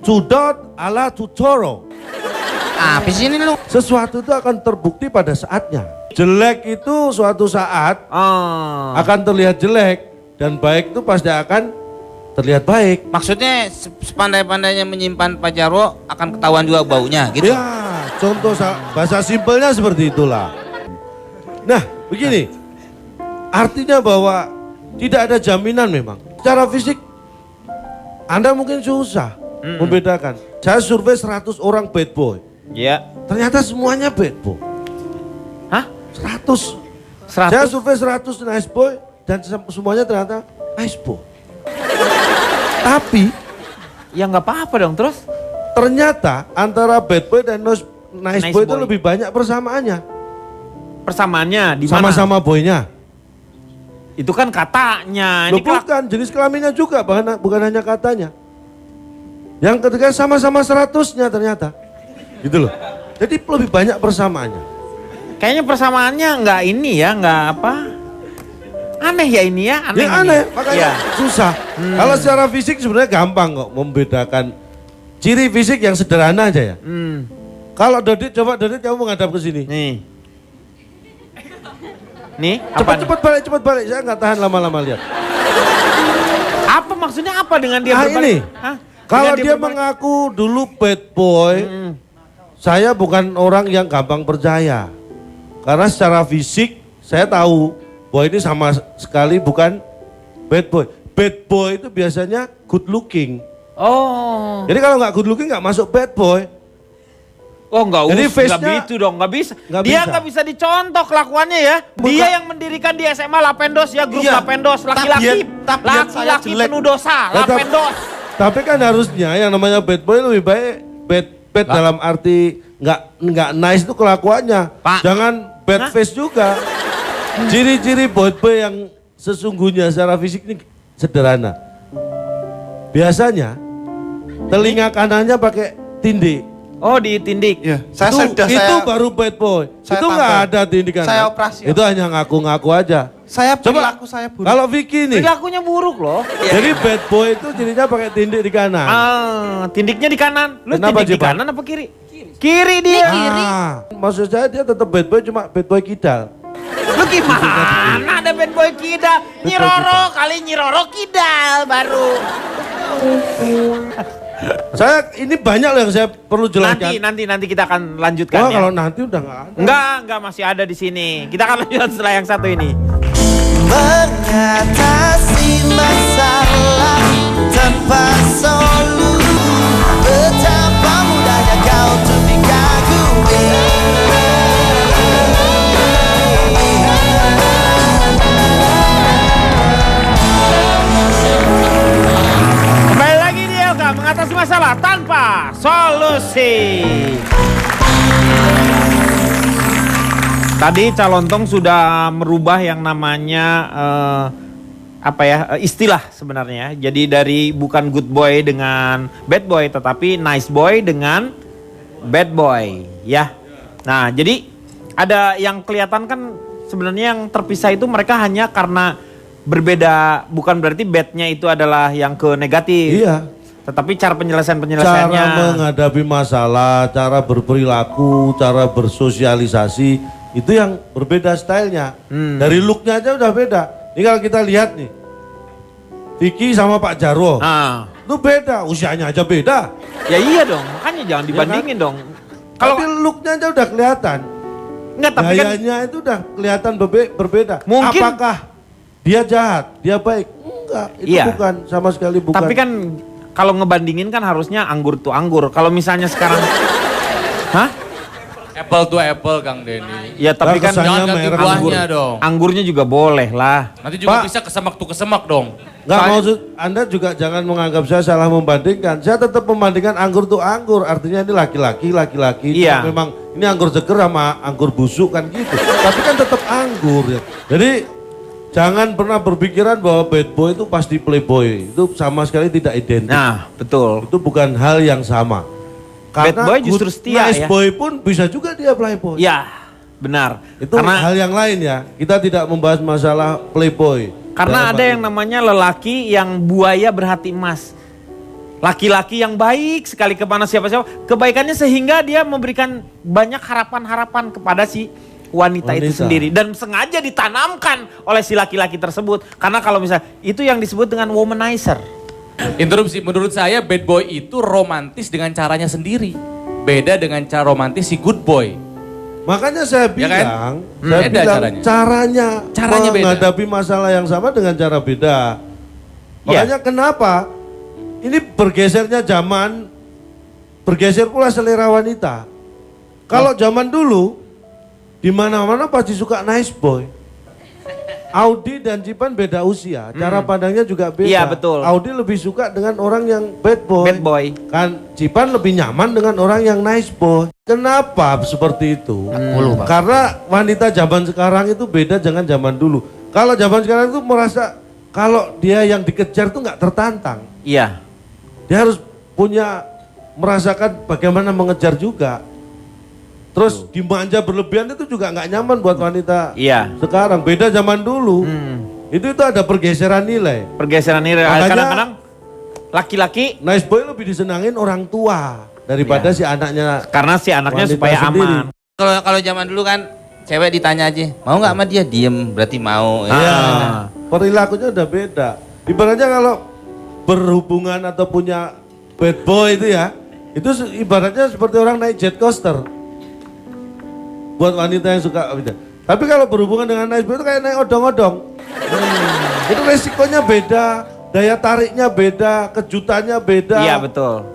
cudot ala tutoro.
Apa sih ini lu?
Sesuatu itu akan terbukti pada saatnya. Jelek itu suatu saat akan terlihat jelek dan baik itu pasti akan terlihat baik.
Maksudnya sepandai-pandainya menyimpan Pak Jarwo akan ketahuan juga baunya gitu.
Ya, contoh bahasa simpelnya seperti itulah. Nah, begini. Artinya bahwa tidak ada jaminan memang. Secara fisik Anda mungkin susah membedakan. Saya survei 100 orang bad boy.
Ya.
Ternyata semuanya bad boy.
Hah?
100.
100?
Saya survei 100 nice boy dan semuanya ternyata nice boy. Tapi
ya nggak apa-apa dong, terus?
Ternyata antara bad boy dan nice boy itu
boy.
lebih banyak persamaannya.
Persamaannya di mana?
Sama-sama boynya.
Itu kan katanya.
Loh, bukan, jenis kelaminnya juga, bukan hanya katanya. Yang ketiga sama-sama 100-nya ternyata. Gitu loh. Jadi lebih banyak persamaannya.
Kayaknya persamaannya nggak ini ya, nggak apa. Aneh ya ini ya, aneh.
Ya aneh, makanya
Ya.
susah. Kalau secara fisik sebenarnya gampang kok membedakan ciri fisik yang sederhana aja ya. Kalau Dodit, coba Dodit kamu menghadap ke sini.
Nih, apa
Cepat balik. Saya nggak tahan lama-lama lihat.
Apa maksudnya apa dengan dia berbalik?
Ini.
Hah?
Kalau
Dengan
dia
berbalik?
mengaku dulu bad boy, saya bukan orang yang gampang percaya. Karena secara fisik saya tahu bahwa ini sama sekali bukan bad boy. Bad boy itu biasanya good looking.
Oh.
Jadi kalau nggak good looking nggak masuk bad boy.
Oh nggak
Jadi
usah,
face-nya
nggak gitu dong, nggak bisa.
nggak
Dia
bisa.
nggak bisa dicontoh kelakuannya ya. Dia yang mendirikan di SMA Lapendos ya, grup
Iya.
Lapendos, laki-laki,
Tabiat saya
laki-laki
jelek.
penuh dosa,
Ya,
Lapendos.
Tapi kan harusnya yang namanya bad boy lebih baik bad dalam arti nggak nice itu kelakuannya.
Pak.
Jangan bad face juga. Ciri-ciri bad boy yang sesungguhnya secara fisik ini sederhana. Biasanya telinga kanannya pakai tindik.
Oh ditindik.
Ya,
Itu baru bad boy.
saya
Itu nggak
tampil.
ada tindikan.
Saya operasi.
Itu hanya ngaku-ngaku aja.
Saya
Coba
perilaku saya buruk.
kalau Vicky nih,
Perilakunya buruk loh.
jadi bad boy itu cirinya pakai tindik di kanan.
Tindiknya di kanan. Lu
Kenapa,
tindik di
Jipan?
kanan apa kiri? Kiri dia.
Maksud saya dia tetap bad boy cuma bad boy kidal.
Lu gimana ada bad boy kidal? Nyiroro kali Nyiroro kidal baru.
Saya ini banyak loh yang saya perlu jelaskan.
Nanti kita akan lanjutkan
Oh,
ya.
kalau nanti udah nggak ada.
Enggak masih ada di sini. Kita akan lanjutkan setelah yang satu ini.
Mengatasi masalah tanpa solusi. Betapa mudahnya kau untuk dikagumi.
Kembali lagi di LK mengatasi masalah tanpa solusi. Tadi Calontong sudah merubah yang namanya istilah sebenarnya. Jadi dari bukan good boy dengan bad boy, tetapi nice boy dengan bad boy, ya. Nah, jadi ada yang kelihatan kan sebenarnya yang terpisah itu mereka hanya karena berbeda, bukan berarti badnya itu adalah yang ke negatif.
Iya.
Tetapi cara
Cara
penyelesaiannya.
menghadapi masalah, cara berperilaku, cara bersosialisasi itu yang berbeda stylenya. Dari looknya aja udah beda. Ini kalau kita lihat nih, Vicky sama Pak Jarwo, itu beda, usianya aja beda.
Ya iya dong, makanya jangan dibandingin dong.
Kalau looknya aja udah kelihatan.
Enggak, tapi kan
gayanya itu udah kelihatan berbeda.
Mungkin-
Apakah dia jahat, dia baik? Enggak, itu
Iya.
bukan, sama sekali bukan.
Tapi kan kalau ngebandingin kan harusnya anggur tuh anggur. Kalau misalnya sekarang, hah?
Apple to apple Kang Denny.
Ya tapi
Lah,
kan
kesannya
Jangan ganti
merah.
buahnya dong.
anggurnya juga boleh lah.
Nanti juga
Pak.
bisa kesemak tuh kesemak dong.
Nggak maksud Anda juga jangan menganggap saya salah membandingkan. Saya tetap membandingkan anggur tuh anggur. Artinya ini laki-laki.
Iya.
Memang ini anggur seger sama anggur busuk kan gitu. Tapi kan tetap anggur ya. Jadi jangan pernah berpikiran bahwa bad boy itu pasti playboy. Itu sama sekali tidak identik.
Nah, betul.
Itu bukan hal yang sama.
Bad boy justru
good,
setia
nice
ya.
boy pun bisa juga dia playboy.
Ya, benar.
Itu hal yang lain ya. Kita tidak membahas masalah playboy.
Karena ada yang namanya lelaki yang buaya berhati emas. Laki-laki yang baik sekali kepada siapa-siapa. Kebaikannya sehingga dia memberikan banyak harapan-harapan kepada si wanita itu sendiri. Dan sengaja ditanamkan oleh si laki-laki tersebut. Karena kalau misalnya itu yang disebut dengan womanizer.
Interupsi, menurut saya bad boy itu romantis dengan caranya sendiri. Beda dengan cara romantis si good boy.
Makanya saya bilang, caranya menghadapi masalah yang sama dengan cara beda. Makanya kenapa ini bergesernya zaman, bergeser pula selera wanita. Kalau zaman dulu, di mana-mana pasti suka nice boy. Audi dan Cipan beda usia, cara pandangnya juga beda.
Iya betul.
Audi lebih suka dengan orang yang bad boy.
Bad boy.
Kan Cipan lebih nyaman dengan orang yang nice boy. Kenapa seperti itu? Karena wanita zaman sekarang itu beda dengan zaman dulu. Kalau zaman sekarang itu merasa kalau dia yang dikejar itu nggak tertantang.
Iya.
Dia harus punya merasakan bagaimana mengejar juga. Terus dimanja berlebihan itu juga nggak nyaman buat wanita sekarang. Beda zaman dulu. Itu ada pergeseran nilai.
Pergeseran nilai. Kadang-kadang laki-laki
nice boy lebih disenangin orang tua daripada si anaknya.
Karena si anaknya supaya aman.
Kalau zaman dulu kan cewek ditanya aja, mau nggak sama dia? Diem, berarti mau.
Perilakunya udah beda. Ibaratnya kalau berhubungan atau punya bad boy itu ya, itu ibaratnya seperti orang naik jet coaster. Buat wanita yang suka. Tapi kalau berhubungan dengan nice boy itu kayak naik odong-odong. Itu resikonya beda, daya tariknya beda, kejutannya beda.
Iya betul.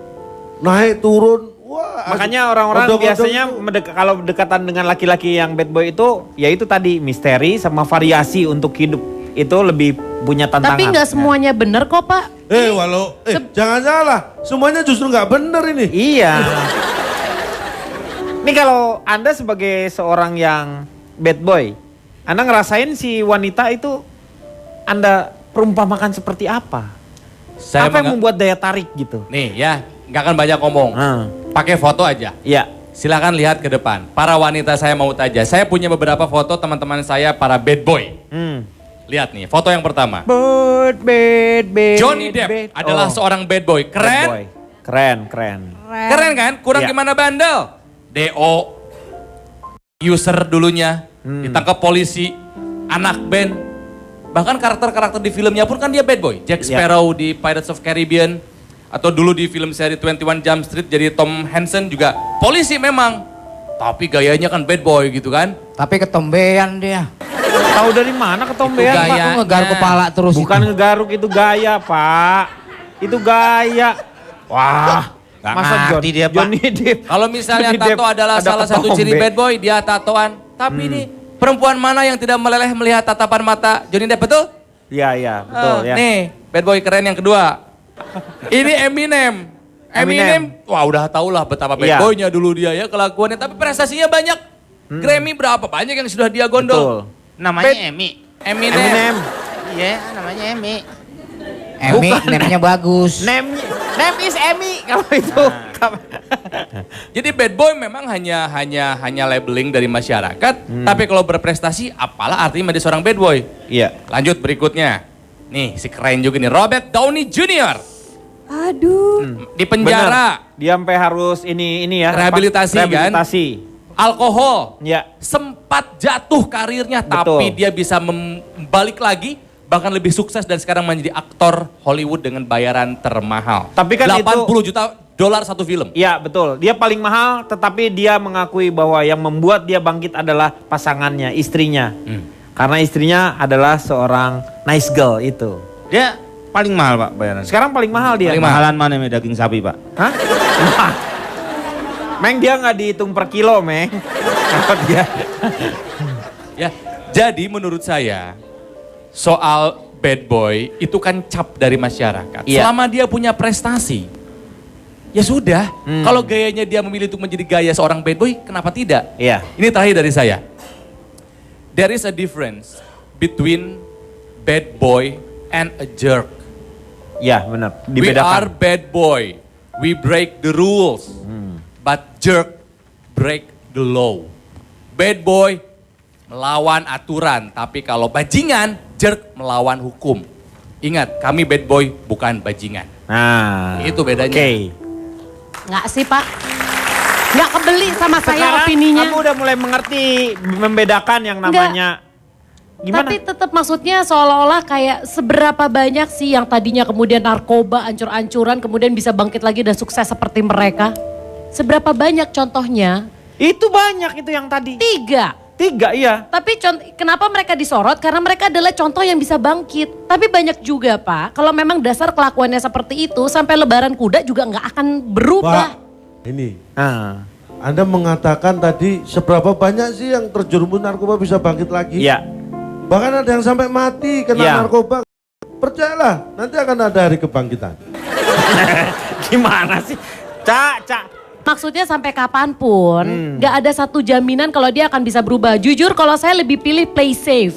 Naik turun. Wah,
makanya orang-orang biasanya kalau berdekatan dengan laki-laki yang bad boy itu, ya itu tadi misteri sama variasi untuk hidup itu lebih punya tantangan.
Tapi nggak semuanya benar kok Pak.
Jangan salah, semuanya justru nggak benar ini.
Iya. Ini kalau Anda sebagai seorang yang bad boy, Anda ngerasain si wanita itu Anda perumpamakan seperti apa? Apa yang membuat daya tarik gitu?
Nih ya, nggak akan banyak ngomong. Pakai foto aja.
Iya.
Silakan lihat ke depan. Para wanita saya mau tanya. Saya punya beberapa foto teman-teman saya para bad boy. Lihat nih, foto yang pertama.
Bad.
Johnny Depp adalah seorang bad boy. Keren?
Bad boy. Keren.
Keren kan? Kurang gimana bandel? DO, user dulunya, ditangkap polisi, anak band. Bahkan karakter-karakter di filmnya pun kan dia bad boy. Jack Sparrow di Pirates of Caribbean. Atau dulu di film seri 21 Jump Street jadi Tom Hansen juga polisi memang. Tapi gayanya kan bad boy gitu kan.
Tapi ketombean dia.
Tahu dari mana ketombean Pak?
Itu ngegaruk kepala terus.
Bukan ngegaruk, itu gaya Pak. Itu gaya. Wah. Masa Johnny Depp.
Kalau misalnya tato adalah salah satu ciri bad boy, dia tatoan. Tapi ini perempuan mana yang tidak meleleh melihat tatapan mata Johnny Depp, betul?
Iya, betul ya.
Nih, bad boy keren yang kedua. Ini Eminem. Wah udah tau lah betapa bad boynya dulu dia ya kelakuannya. Tapi prestasinya banyak. Grammy berapa banyak yang sudah dia gondol.
Betul. Namanya
Eminem.
Iya, namanya Emi. Name-nya bagus.
Name is Emmy kalau itu.
Jadi bad boy memang hanya labeling dari masyarakat. Tapi kalau berprestasi, apalah artinya menjadi seorang bad boy.
Iya.
Lanjut berikutnya. Nih si keren juga nih, Robert Downey Jr.
Aduh.
Di penjara.
Dia sampai harus ini ya.
Rehabilitasi kan. Alkohol.
Ya.
Sempat jatuh karirnya.
Betul.
Tapi dia bisa balik lagi. Bahkan lebih sukses dan sekarang menjadi aktor Hollywood dengan bayaran termahal.
Tapi kan
80 juta dolar satu film.
Iya betul, dia paling mahal tetapi dia mengakui bahwa yang membuat dia bangkit adalah pasangannya, istrinya. Karena istrinya adalah seorang nice girl itu.
Dia paling mahal Pak bayaran.
Sekarang paling mahal dia.
Paling mahalan mana nih daging sapi Pak?
Hah? Meng dia nggak dihitung per kilo Meng.
Ya, jadi menurut saya soal bad boy itu kan cap dari masyarakat.
Iya.
Selama dia punya prestasi, ya sudah. Kalau gayanya dia memilih untuk menjadi gaya seorang bad boy, kenapa tidak?
Iya.
Ini terakhir dari saya. There is a difference between bad boy and a jerk.
Ya benar,
We are
dibedakan.
bad boy. We break the rules. But jerk break the law. Bad boy melawan aturan, tapi kalau bajingan, jerk melawan hukum. Ingat, kami bad boy bukan bajingan.
Nah,
Itu bedanya.
Oke.
Nggak sih Pak? Nggak kebeli sama saya
Sekarang
opininya.
kamu udah mulai mengerti membedakan yang namanya gimana?
Tapi tetap maksudnya seolah-olah kayak seberapa banyak sih yang tadinya kemudian narkoba, ancur-ancuran, kemudian bisa bangkit lagi dan sukses seperti mereka. Seberapa banyak contohnya?
Itu banyak itu yang tadi. 3 iya.
Tapi kenapa mereka disorot? Karena mereka adalah contoh yang bisa bangkit. Tapi banyak juga Pak, kalau memang dasar kelakuannya seperti itu, sampai lebaran kuda juga nggak akan berubah.
Pak, ini.
Nah,
Anda mengatakan tadi seberapa banyak sih yang terjerumus narkoba bisa bangkit lagi?
iya.
Bahkan ada yang sampai mati kena
Iya.
narkoba. Percayalah, nanti akan ada hari kebangkitan.
Gimana sih? Cak.
Maksudnya sampai kapanpun, nggak ada satu jaminan kalau dia akan bisa berubah. Jujur kalau saya lebih pilih play safe.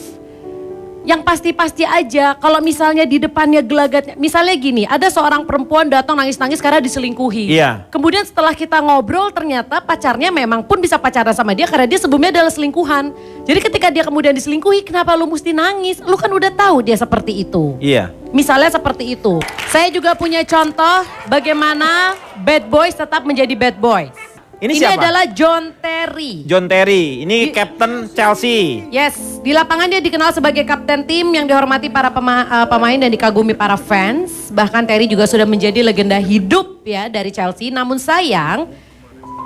Yang pasti-pasti aja, kalau misalnya di depannya gelagatnya, misalnya gini, ada seorang perempuan datang nangis-nangis karena diselingkuhi.
Iya.
Kemudian setelah kita ngobrol ternyata pacarnya memang pun bisa pacaran sama dia karena dia sebelumnya adalah selingkuhan. Jadi ketika dia kemudian diselingkuhi, kenapa lu mesti nangis? Lu kan udah tahu dia seperti itu.
Iya.
Misalnya seperti itu. Saya juga punya contoh bagaimana bad boys tetap menjadi bad boys.
Ini siapa?
Adalah John Terry.
John Terry, ini Captain Chelsea.
Yes, di lapangan dia dikenal sebagai kapten tim yang dihormati para pemain dan dikagumi para fans. Bahkan Terry juga sudah menjadi legenda hidup ya dari Chelsea. Namun sayang,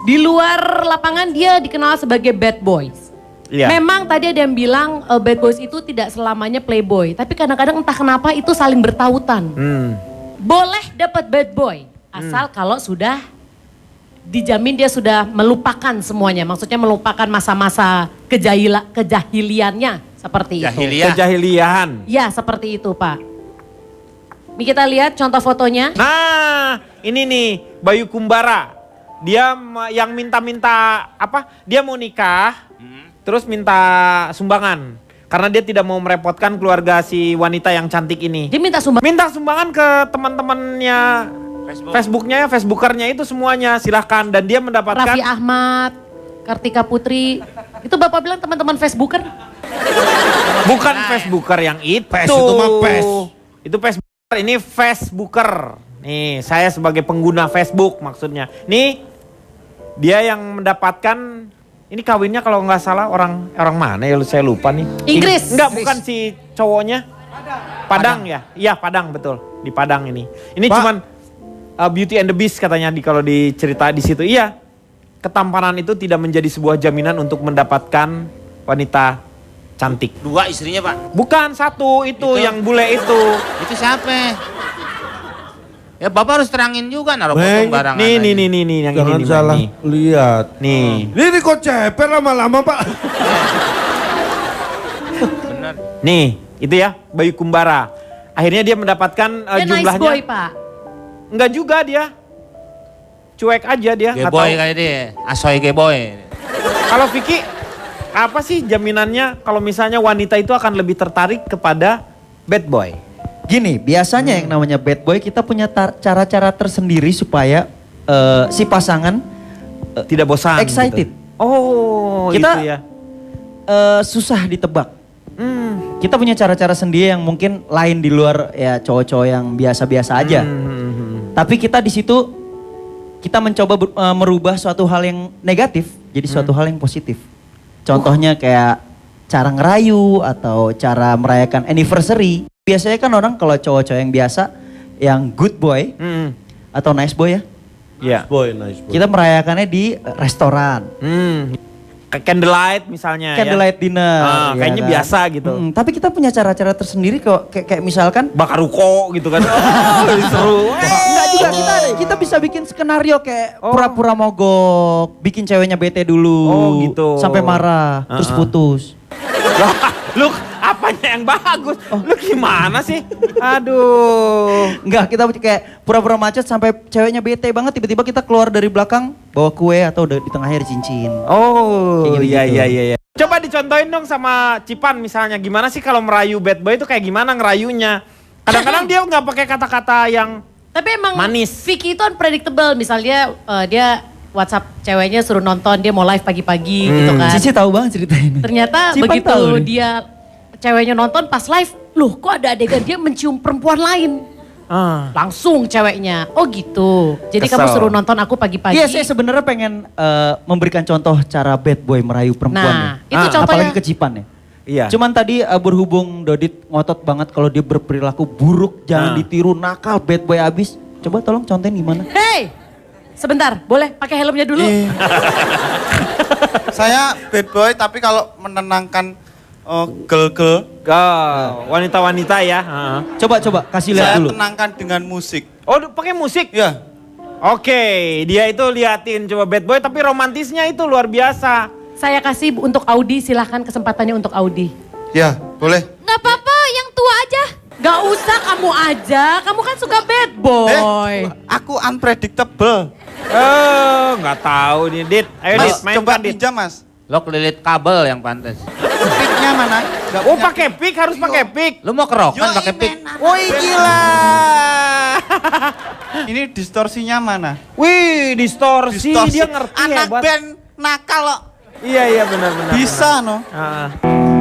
di luar lapangan dia dikenal sebagai bad boys.
Iya.
Memang tadi ada yang bilang bad boys itu tidak selamanya playboy. Tapi kadang-kadang entah kenapa itu saling bertautan. Boleh dapat bad boy, asal kalau sudah dijamin dia sudah melupakan semuanya. Maksudnya melupakan masa-masa kejahiliannya seperti itu.
Kejahilian.
Ya seperti itu Pak. Ini kita lihat contoh fotonya.
Nah, ini nih Bayu Kumbara. Dia yang minta-minta apa? Dia mau nikah, terus minta sumbangan. Karena dia tidak mau merepotkan keluarga si wanita yang cantik ini.
Dia minta sumbangan.
Minta sumbangan ke teman-temannya Facebooknya, Facebookernya itu semuanya silahkan. Dan dia mendapatkan
Raffi Ahmad, Kartika Putri. Itu Bapak bilang teman-teman Facebooker.
bukan Facebooker yang itu.
Pes itu mah pes.
Itu Facebooker, ini Facebooker. Nih, saya sebagai pengguna Facebook maksudnya. Nih, dia yang mendapatkan, ini kawinnya kalau nggak salah orang mana ya, saya lupa nih.
Inggris.
Enggak, bukan si cowoknya. Padang ya? Iya, Padang betul. Di Padang ini. Ini
Pak.
cuman Beauty and the Beast katanya kalau dicerita di situ. Iya. Ketampanan itu tidak menjadi sebuah jaminan untuk mendapatkan wanita cantik.
2 istrinya Pak.
Bukan satu itu yang bule itu.
Itu siapa? Ya Bapak harus terangin juga naruh
Meng,
potong barangan.
Nih
aja.
yang
Jangan
ini
salah
nih.
lihat.
Nih.
Ini kok ceper lama-lama Pak.
Bener.
Nih, itu ya Bayu Kumbara. Akhirnya dia mendapatkan
Dia
jumlahnya.
nice boy Pak.
Enggak juga dia. Cuek aja dia. nggak
Geboy
tahu.
kayak dia. Asoy geboy.
Kalau Vicky, apa sih jaminannya kalau misalnya wanita itu akan lebih tertarik kepada bad boy?
Gini, biasanya yang namanya bad boy kita punya cara-cara tersendiri supaya si pasangan
Tidak bosan.
excited.
Gitu. Oh,
Kita-
itu ya.
Susah ditebak. Kita punya cara-cara sendiri yang mungkin lain di luar ya cowok-cowok yang biasa-biasa aja. Tapi kita di situ kita mencoba merubah suatu hal yang negatif jadi suatu hal yang positif. Contohnya kayak cara ngerayu atau cara merayakan anniversary. Biasanya kan orang kalau cowok-cowok yang biasa, yang good boy atau nice boy ya,
Iya.
Nice boy.
kita merayakannya di restoran.
Candlelight misalnya
Candlelight dinner.
Ah, kayaknya biasa gitu.
Tapi kita punya cara-cara tersendiri kok. Kayak misalkan
Bakar ruko gitu kan. Oh, seru.
enggak juga kita bisa bikin skenario kayak pura-pura mogok, bikin ceweknya bete dulu.
Oh, gitu.
Sampai marah, terus putus.
Lu apa apanya yang bagus? Lu gimana sih? Aduh.
Enggak, kita kayak pura-pura macet sampai ceweknya bete banget, tiba-tiba kita keluar dari belakang bawa kue atau di tengahnya ada cincin.
Oh,
Kayak
iya
gitu-gitu.
iya iya iya. Coba dicontohin dong sama Cipan misalnya, gimana sih kalau merayu bad boy itu kayak gimana ngerayunya? Kadang-kadang dia nggak pakai kata-kata yang
Tapi emang
manis.
Vicky itu unpredictable. Misalnya dia WhatsApp ceweknya suruh nonton, dia mau live pagi-pagi gitu kan.
Cici tahu banget cerita ini.
Ternyata
Cipan
begitu
tahu nih.
dia ceweknya nonton pas live, loh kok ada adegan dia mencium perempuan lain. Langsung ceweknya, oh gitu. Jadi
Kesel.
kamu suruh nonton aku pagi-pagi.
Iya, saya sebenarnya pengen memberikan contoh cara bad boy merayu perempuan.
Nah, itu contohnya.
Apalagi ke Cipan ya.
Iya.
Cuman tadi berhubung Dodit ngotot banget kalau dia berperilaku buruk, jangan ditiru, nakal, bad boy abis. Coba tolong contohin gimana?
Hey, sebentar, boleh pakai helmnya dulu?
Saya bad boy tapi kalau menenangkan girl-girl,
wanita-wanita ya.
Coba kasih lihat
saya
dulu.
tenangkan dengan musik.
Oh, pakai musik?
Ya,
Oke, dia itu liatin coba bad boy tapi romantisnya itu luar biasa.
Saya kasih untuk Audi, silahkan kesempatannya untuk Audi.
ya boleh.
Nggak apa-apa, yang tua aja.
Gak usah kamu aja, kamu kan suka bad boy.
Aku unpredictable.
Nggak tahu nih, Dit. Ayo Dit,
Mas,
main
coba
Dit.
pinjam mas.
Lo kelilit kabel yang pantas.
Picknya mana? Nggak
Oh,
punya
pakai pick, harus pakai pick.
Lo mau kerokan pakai pick?
Woi, gila.
Ini distorsinya mana?
Wih, distorsi. Dia ngerti
Anak
hebat.
band nakal loh.
Iya, benar-benar.
Bisa no.
Ah.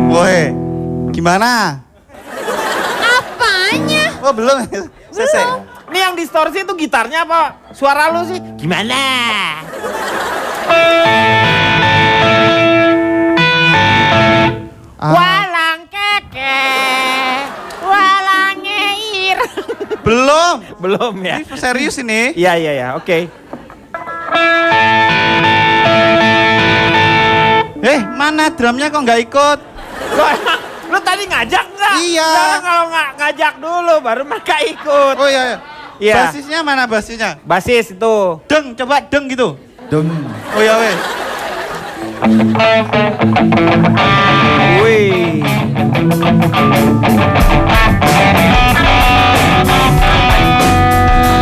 Woi, gimana?
Apanya?
Oh belum. Selesai.
Ini yang distorsi itu gitarnya apa? Suara lu sih? Gimana? Walang keke, walang ngeir.
Belum.
Belum ya?
Ini serius ini.
Iya, oke.
Mana drumnya kok nggak ikut?
Lo emang, lu tadi ngajak nggak?
Iya.
Jangan kalau nggak ngajak dulu, baru mereka ikut.
Oh iya.
Iya.
Basisnya mana basisnya?
Basis itu.
Deng, coba deng gitu. Deng. Oh iya weh.
Wih.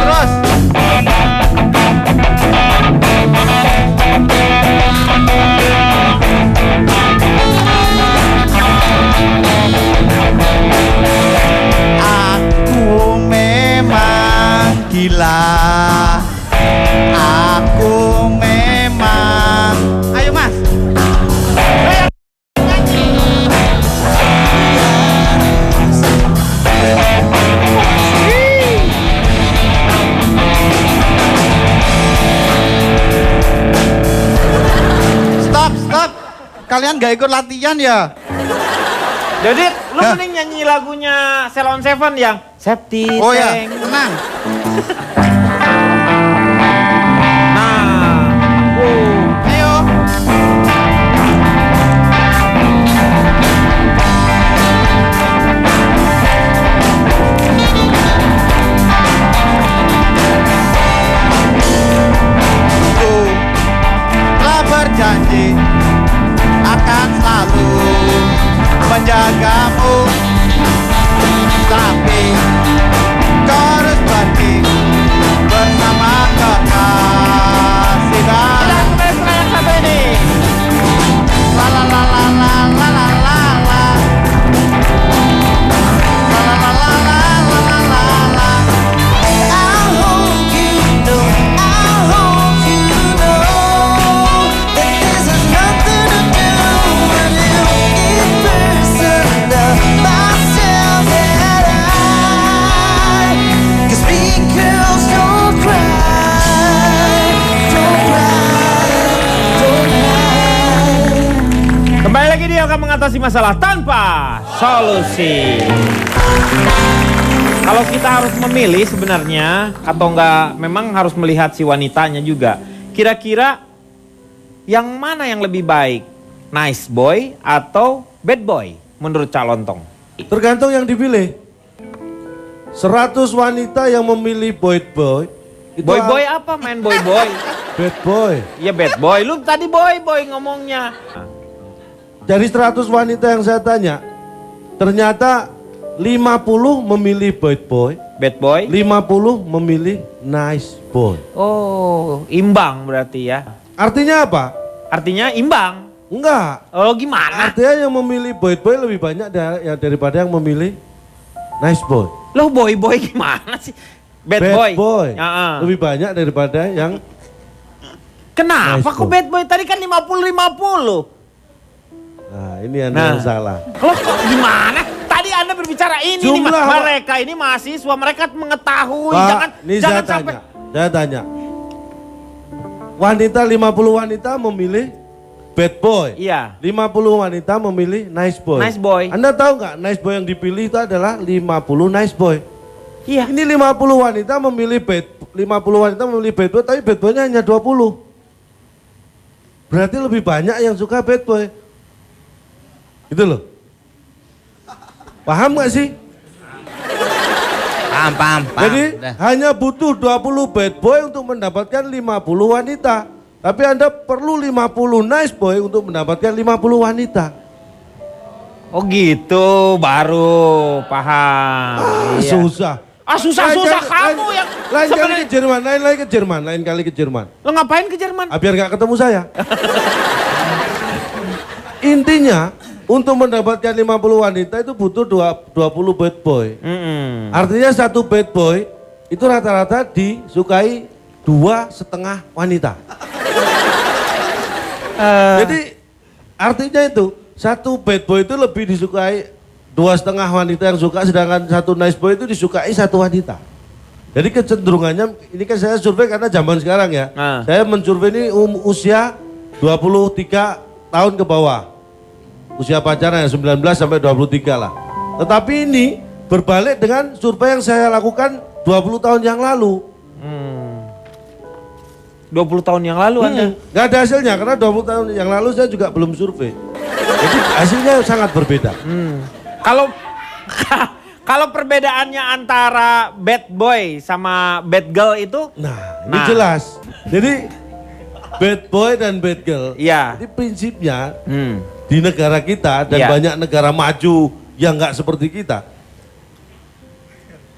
Terus. Aku memang gila. Aku memang. Ayo mas. Stop. Kalian gak ikut latihan ya?
Jadi, lu
Hah?
mending nyanyi lagunya Ceylon Seven yang Septi
Oh ya,
Tank.
tenang.
Nah,
Ayo. Aku telah berjanji akan selalu menjagamu, tapi kau harus pergi bersama kekasih baru.
yang satu ini.
La la la la la la la la la. La la la la la la la la la. I hope you know, I hope you know that this has nothing to do with you. It's personal, myself and I. 'Cause big girls don't cry, don't cry, don't cry.
Kembali lagi dia akan mengatasi masalah tanpa solusi. Kalau kita harus memilih sebenarnya atau enggak memang harus melihat si wanitanya juga. Kira-kira yang mana yang lebih baik? Nice boy atau bad boy menurut Cak Lontong?
Tergantung yang dipilih. 100 wanita yang memilih boy itu
Boy apa main boy?
bad boy.
Iya bad boy. Lu tadi boy ngomongnya.
Dari 100 wanita yang saya tanya, ternyata 50 memilih bad boy,
Bad boy.
50 memilih nice boy.
Oh, imbang berarti ya.
Artinya apa?
Artinya imbang.
Enggak.
Oh, gimana?
Artinya yang memilih bad boy lebih banyak daripada yang memilih nice boy.
Loh, boy gimana sih? Bad boy. Ya,
lebih banyak daripada yang
kenapa
nice
kok
boy.
bad boy? Tadi kan 50-50.
Nah, ini Anda yang salah.
Loh, kok gimana? Tadi Anda berbicara ini nih,
Jumlah
mereka ini mahasiswa, mereka mengetahui.
Pak, ini
jangan
saya
sampai.
Saya tanya. Wanita 50 wanita memilih bad boy.
Iya.
50 wanita memilih nice boy.
Nice boy.
Anda tahu nggak nice boy yang dipilih itu adalah 50 nice boy.
Iya.
Ini 50 wanita memilih 50 wanita memilih bad boy, tapi bad boynya hanya 20. Berarti lebih banyak yang suka bad boy. Itu loh. Paham nggak sih?
Paham.
Jadi
Udah.
hanya butuh 20 bad boy untuk mendapatkan 50 wanita. Tapi Anda perlu 50 nice boy untuk mendapatkan 50 wanita.
Oh gitu, baru paham. Iya.
Susah.
Susah kamu yang
Lain kali
sebenarnya.
ke Jerman, lain kali ke Jerman.
Lo ngapain ke Jerman?
Biar gak ketemu saya. Intinya, untuk mendapatkan 50 wanita itu butuh 20 bad boy. Artinya satu bad boy itu rata-rata disukai 2,5 wanita. Jadi artinya itu satu bad boy itu lebih disukai 2,5 wanita yang suka, sedangkan satu nice boy itu disukai satu wanita. Jadi kecenderungannya, ini kan saya survei karena zaman sekarang ya. Saya mensurvei ini usia 23 tahun ke bawah. Usia pacaran ya 19 sampai 23 lah. Tetapi ini berbalik dengan survei yang saya lakukan 20 tahun yang lalu.
20 tahun yang lalu Anda?
Nggak ada hasilnya karena 20 tahun yang lalu saya juga belum survei. Jadi hasilnya sangat berbeda.
Kalau perbedaannya antara bad boy sama bad girl itu?
Ini jelas. Jadi bad boy dan bad girl.
Iya.
Jadi prinsipnya di negara kita dan
Iya.
banyak negara maju yang nggak seperti kita.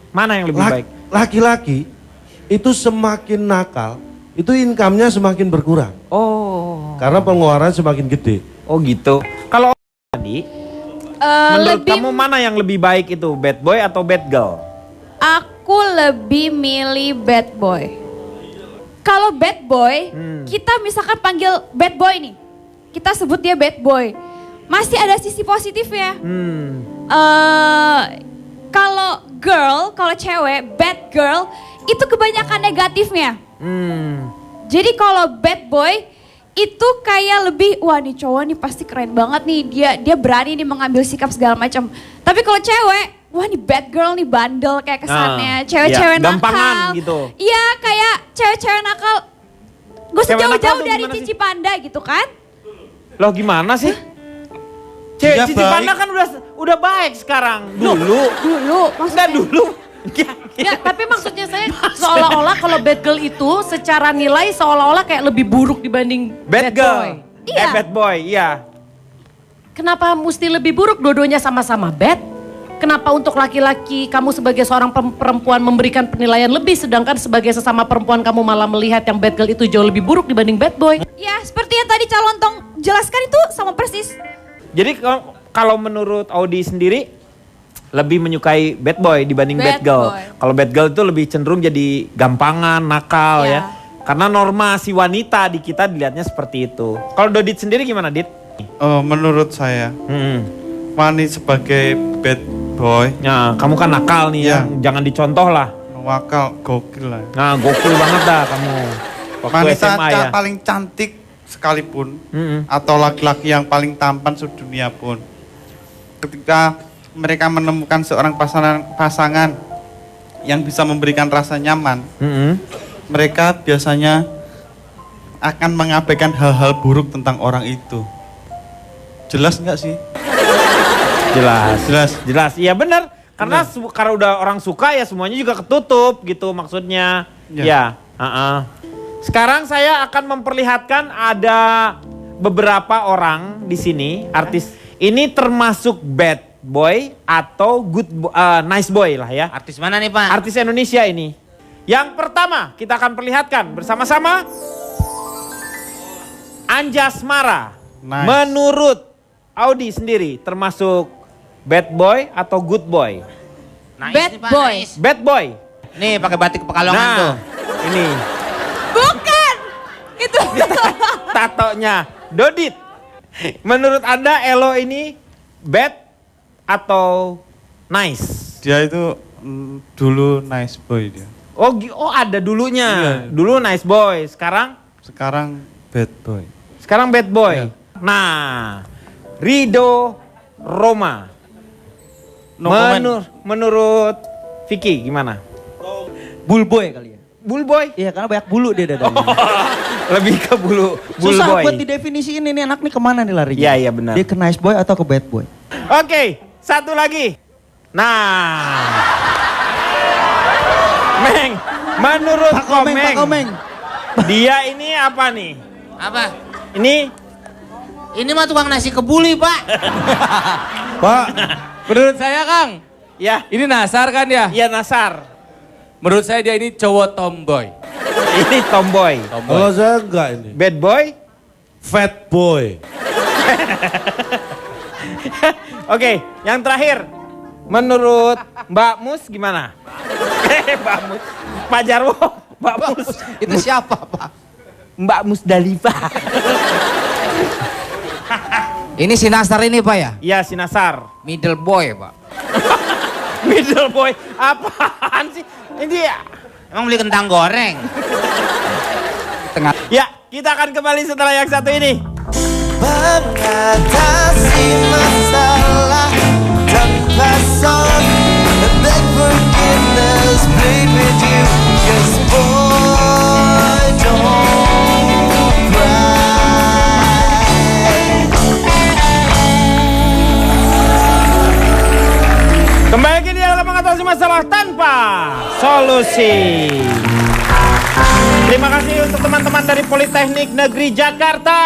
Mana yang lebih baik?
Laki-laki itu semakin nakal, itu income-nya semakin berkurang.
Oh.
Karena pengeluaran semakin gede.
Oh gitu. Kalau tadi, menurut
lebih-
kamu mana yang lebih baik itu, bad boy atau bad girl?
Aku lebih milih bad boy. Kalau bad boy, kita misalkan panggil bad boy nih. Kita sebut dia bad boy. Masih ada sisi positifnya. Kalau cewek, bad girl, itu kebanyakan negatifnya. Jadi kalau bad boy, itu kayak lebih, wah nih cowok nih pasti keren banget nih. Dia berani nih mengambil sikap segala macam. Tapi kalau cewek, wah nih bad girl nih bandel kayak kesannya. Cewek-cewek
iya, gampangan
nakal.
gitu.
Iya kayak cewek-cewek nakal. Gak usah
Cewek nakal
jauh-jauh
tuh
dari
gimana
Cici Panda gitu kan.
Loh gimana sih?
Dia
Cici
baik.
Panda kan udah baik sekarang. Dulu
Dulu
enggak
maksudnya.
dulu.
Ya, tapi maksudnya saya seolah-olah kalau bad girl itu secara nilai seolah-olah kayak lebih buruk dibanding
bad
boy.
girl.
Iya.
Bad boy, iya.
Kenapa mesti lebih buruk? Dua-duanya sama-sama bad. Kenapa untuk laki-laki kamu sebagai seorang perempuan memberikan penilaian lebih, sedangkan sebagai sesama perempuan kamu malah melihat yang bad girl itu jauh lebih buruk dibanding bad boy?
Ya seperti yang tadi Calon Tong jelaskan itu sama persis.
Jadi kalau menurut Audi sendiri lebih menyukai bad boy dibanding bad,
Bad
girl.
boy.
Kalau bad girl itu lebih cenderung jadi gampangan, nakal
Iya.
ya. Karena norma si wanita di kita dilihatnya seperti itu. Kalau Dodit sendiri gimana, Dit?
Menurut saya, Wani sebagai bad boy,
Ya, kamu kan nakal nih ya. Jangan dicontoh lah.
wakal gokil lah.
Nah, gokil banget dah kamu. Waktu
Wanita
SMA ya.
paling cantik sekalipun, atau laki-laki yang paling tampan sedunia pun, ketika mereka menemukan seorang pasangan yang bisa memberikan rasa nyaman, mereka biasanya akan mengabaikan hal-hal buruk tentang orang itu. Jelas nggak sih?
Jelas. Iya benar. Karena karena udah orang suka ya semuanya juga ketutup gitu maksudnya. Ya. Sekarang saya akan memperlihatkan ada beberapa orang di sini artis ini termasuk bad boy atau nice boy lah ya.
Artis mana nih Pak?
Artis Indonesia ini. Yang pertama kita akan perlihatkan bersama-sama. Anjasmara.
Nice.
Menurut Audi sendiri termasuk bad boy atau good boy?
Nice
Bad
nih, Pak,
boy.
nice.
Bad boy.
Nih pakai batik Pekalongan
Nah,
tuh.
ini
Bukan. Itu.
tatonya Dodit. Menurut Anda Elo ini bad atau nice?
Dia itu dulu nice boy dia.
Oh ada dulunya.
Iya.
Dulu nice boy, sekarang
Sekarang bad boy.
bad boy.
Iya.
Nah, Rido Roma.
No comment.
Menurut Vicky gimana?
Bullboy kali ya.
Bullboy?
Iya karena banyak bulu dia dadanya.
Lebih ke bulu
Susah
bullboy.
buat didefinisiin ini anak nih kemana nih larinya.
Iya, iya, benar.
Dia ke nice boy atau ke bad boy?
Oke, satu lagi. Nah. Meng, menurut
Pak Komeng, Pak Komeng.
dia ini apa nih?
Apa?
Ini
Ini mah tukang nasi kebuli Pak.
Pak,
Menurut saya Kang,
ya,
ini Nasar kan ya?
iya Nasar.
Menurut saya dia ini cowok tomboy.
Ini tomboy.
kalau saya enggak ini.
Bad boy?
Fat boy.
Oke, yang terakhir. Menurut Mbak Mus gimana? Mbak Mus. Pak Jarwo, Mbak Mus.
Itu siapa Pak?
Mbak Musdalifah.
Ini si Nasar ini Pak ya?
Iya, si Nasar.
Middle boy Pak.
Middle boy. Apaan sih? Ini ya.
Emang beli kentang goreng?
Tengah.
Ya, kita akan kembali setelah yang satu ini.
Mengatasi masalah tanpa son, beg forgiveness, plead with you, 'cause boy don't cry.
Kembali lagi di dalam mengatasi masalah tanpa solusi. Terima kasih untuk teman-teman dari Politeknik Negeri Jakarta.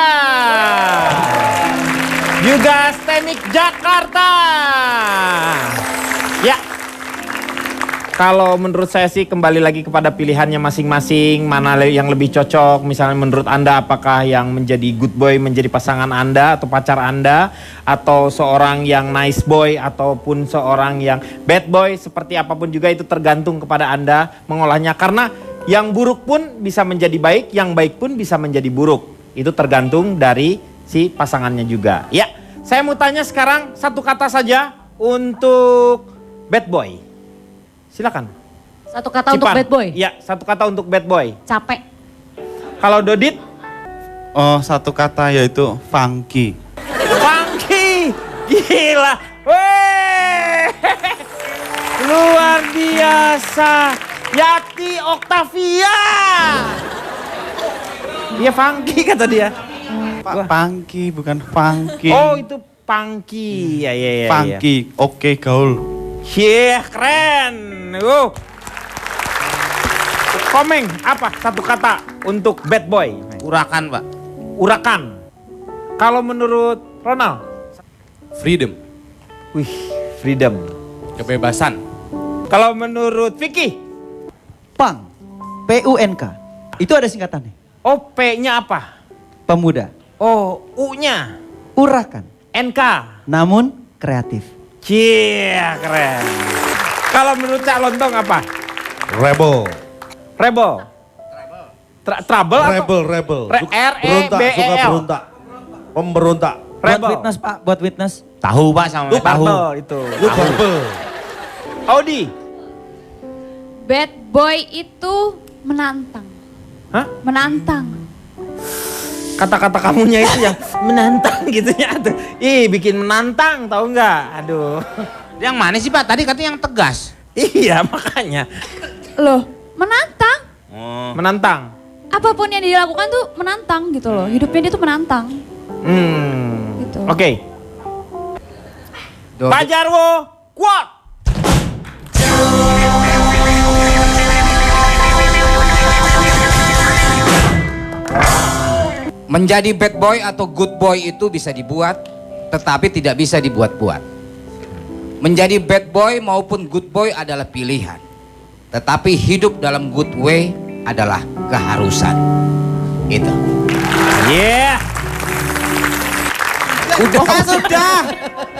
Juga Teknik Jakarta. Ya. Kalau menurut saya sih kembali lagi kepada pilihannya masing-masing. Mana yang lebih cocok. Misalnya menurut Anda apakah yang menjadi good boy menjadi pasangan Anda atau pacar Anda. Atau seorang yang nice boy ataupun seorang yang bad boy. Seperti apapun juga itu tergantung kepada Anda mengolahnya. Karena yang buruk pun bisa menjadi baik, yang baik pun bisa menjadi buruk. Itu tergantung dari si pasangannya juga. Ya, saya mau tanya sekarang satu kata saja untuk bad boy. Silakan.
Satu kata untuk
Cipan.
bad boy.
Ya, satu kata untuk bad boy.
Capek.
Kalau Dodit?
Oh, satu kata yaitu funky.
Funky. Gila. Weh. Luar biasa. Yati Octavia. Dia funky kata dia.
Funky bukan funky.
Oh, itu funky. Ya, ya, ya.
Funky. Oke, gaul.
Yeah, keren. Komeng, apa satu kata untuk bad boy?
Urakan Pak.
Urakan. Kalau menurut Ronald?
Freedom,
Wih, freedom.
kebebasan.
Kalau menurut Vicky?
Pang. PUNK. Itu ada singkatannya.
Oh, P-nya apa?
Pemuda.
Oh, U-nya?
Urakan.
NK?
Namun kreatif.
Cie, keren. Kalau menurut Cak Lontong apa?
Rebel.
Rebel? Trouble atau?
Rebel.
R-E-B-E-L.
Berontak, suka berontak. Pemberontak.
Buat
Rebel.
witness Pak, buat witness.
Tahu Pak sama
Lu
tahu.
barbel itu.
Lu barbel.
Audi?
Bad boy itu menantang.
Hah?
Menantang.
Kata-kata kamunya itu yang menantang gitu ya. Ih, bikin menantang tahu nggak? Aduh.
Yang mana sih Pak? Tadi katanya yang tegas.
Iya, makanya.
Loh, menantang.
Menantang.
Apapun yang dia lakukan tuh menantang gitu loh. Hidupnya dia tuh menantang. Gitu.
Oke. Pak Jarwo, quote.
Menjadi bad boy atau good boy itu bisa dibuat, tetapi tidak bisa dibuat-buat. Menjadi bad boy maupun good boy adalah pilihan. Tetapi hidup dalam good way adalah keharusan. Itu.
Yeah.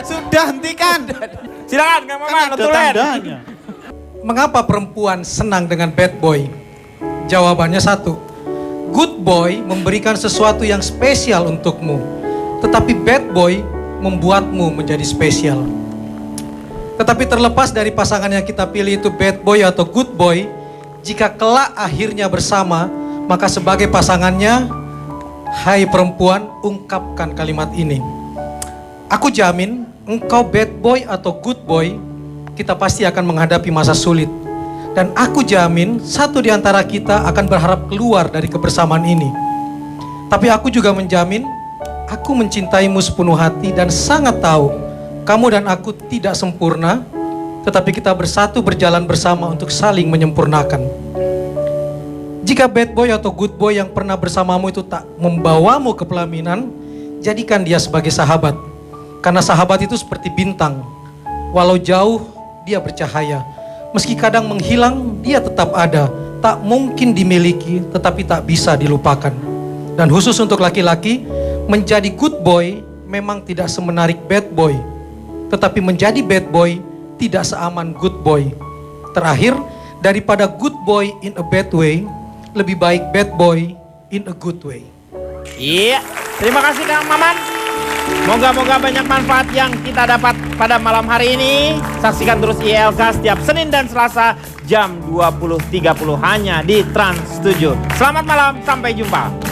Sudah hentikan.
Silakan Kang Maman,
Ada
betulan.
tandanya.
Mengapa perempuan senang dengan bad boy? Jawabannya satu. Good boy memberikan sesuatu yang spesial untukmu. Tetapi bad boy membuatmu menjadi spesial. Tetapi terlepas dari pasangan yang kita pilih itu bad boy atau good boy, jika kelak akhirnya bersama, maka sebagai pasangannya, hai perempuan, ungkapkan kalimat ini. Aku jamin engkau bad boy atau good boy, kita pasti akan menghadapi masa sulit. Dan aku jamin satu di antara kita akan berharap keluar dari kebersamaan ini. Tapi aku juga menjamin aku mencintaimu sepenuh hati dan sangat tahu kamu dan aku tidak sempurna, tetapi kita bersatu berjalan bersama untuk saling menyempurnakan. Jika bad boy atau good boy yang pernah bersamamu itu tak membawamu ke pelaminan, jadikan dia sebagai sahabat. Karena sahabat itu seperti bintang. Walau jauh, dia bercahaya. Meski kadang menghilang, dia tetap ada. Tak mungkin dimiliki, tetapi tak bisa dilupakan. Dan khusus untuk laki-laki, menjadi good boy memang tidak semenarik bad boy. Tetapi menjadi bad boy tidak seaman good boy. Terakhir, daripada good boy in a bad way, lebih baik bad boy in a good way.
Iya, terima kasih Kang Maman. Moga-moga banyak manfaat yang kita dapat pada malam hari ini. Saksikan terus ILK setiap Senin dan Selasa jam 20.30 hanya di Trans 7. Selamat malam, sampai jumpa.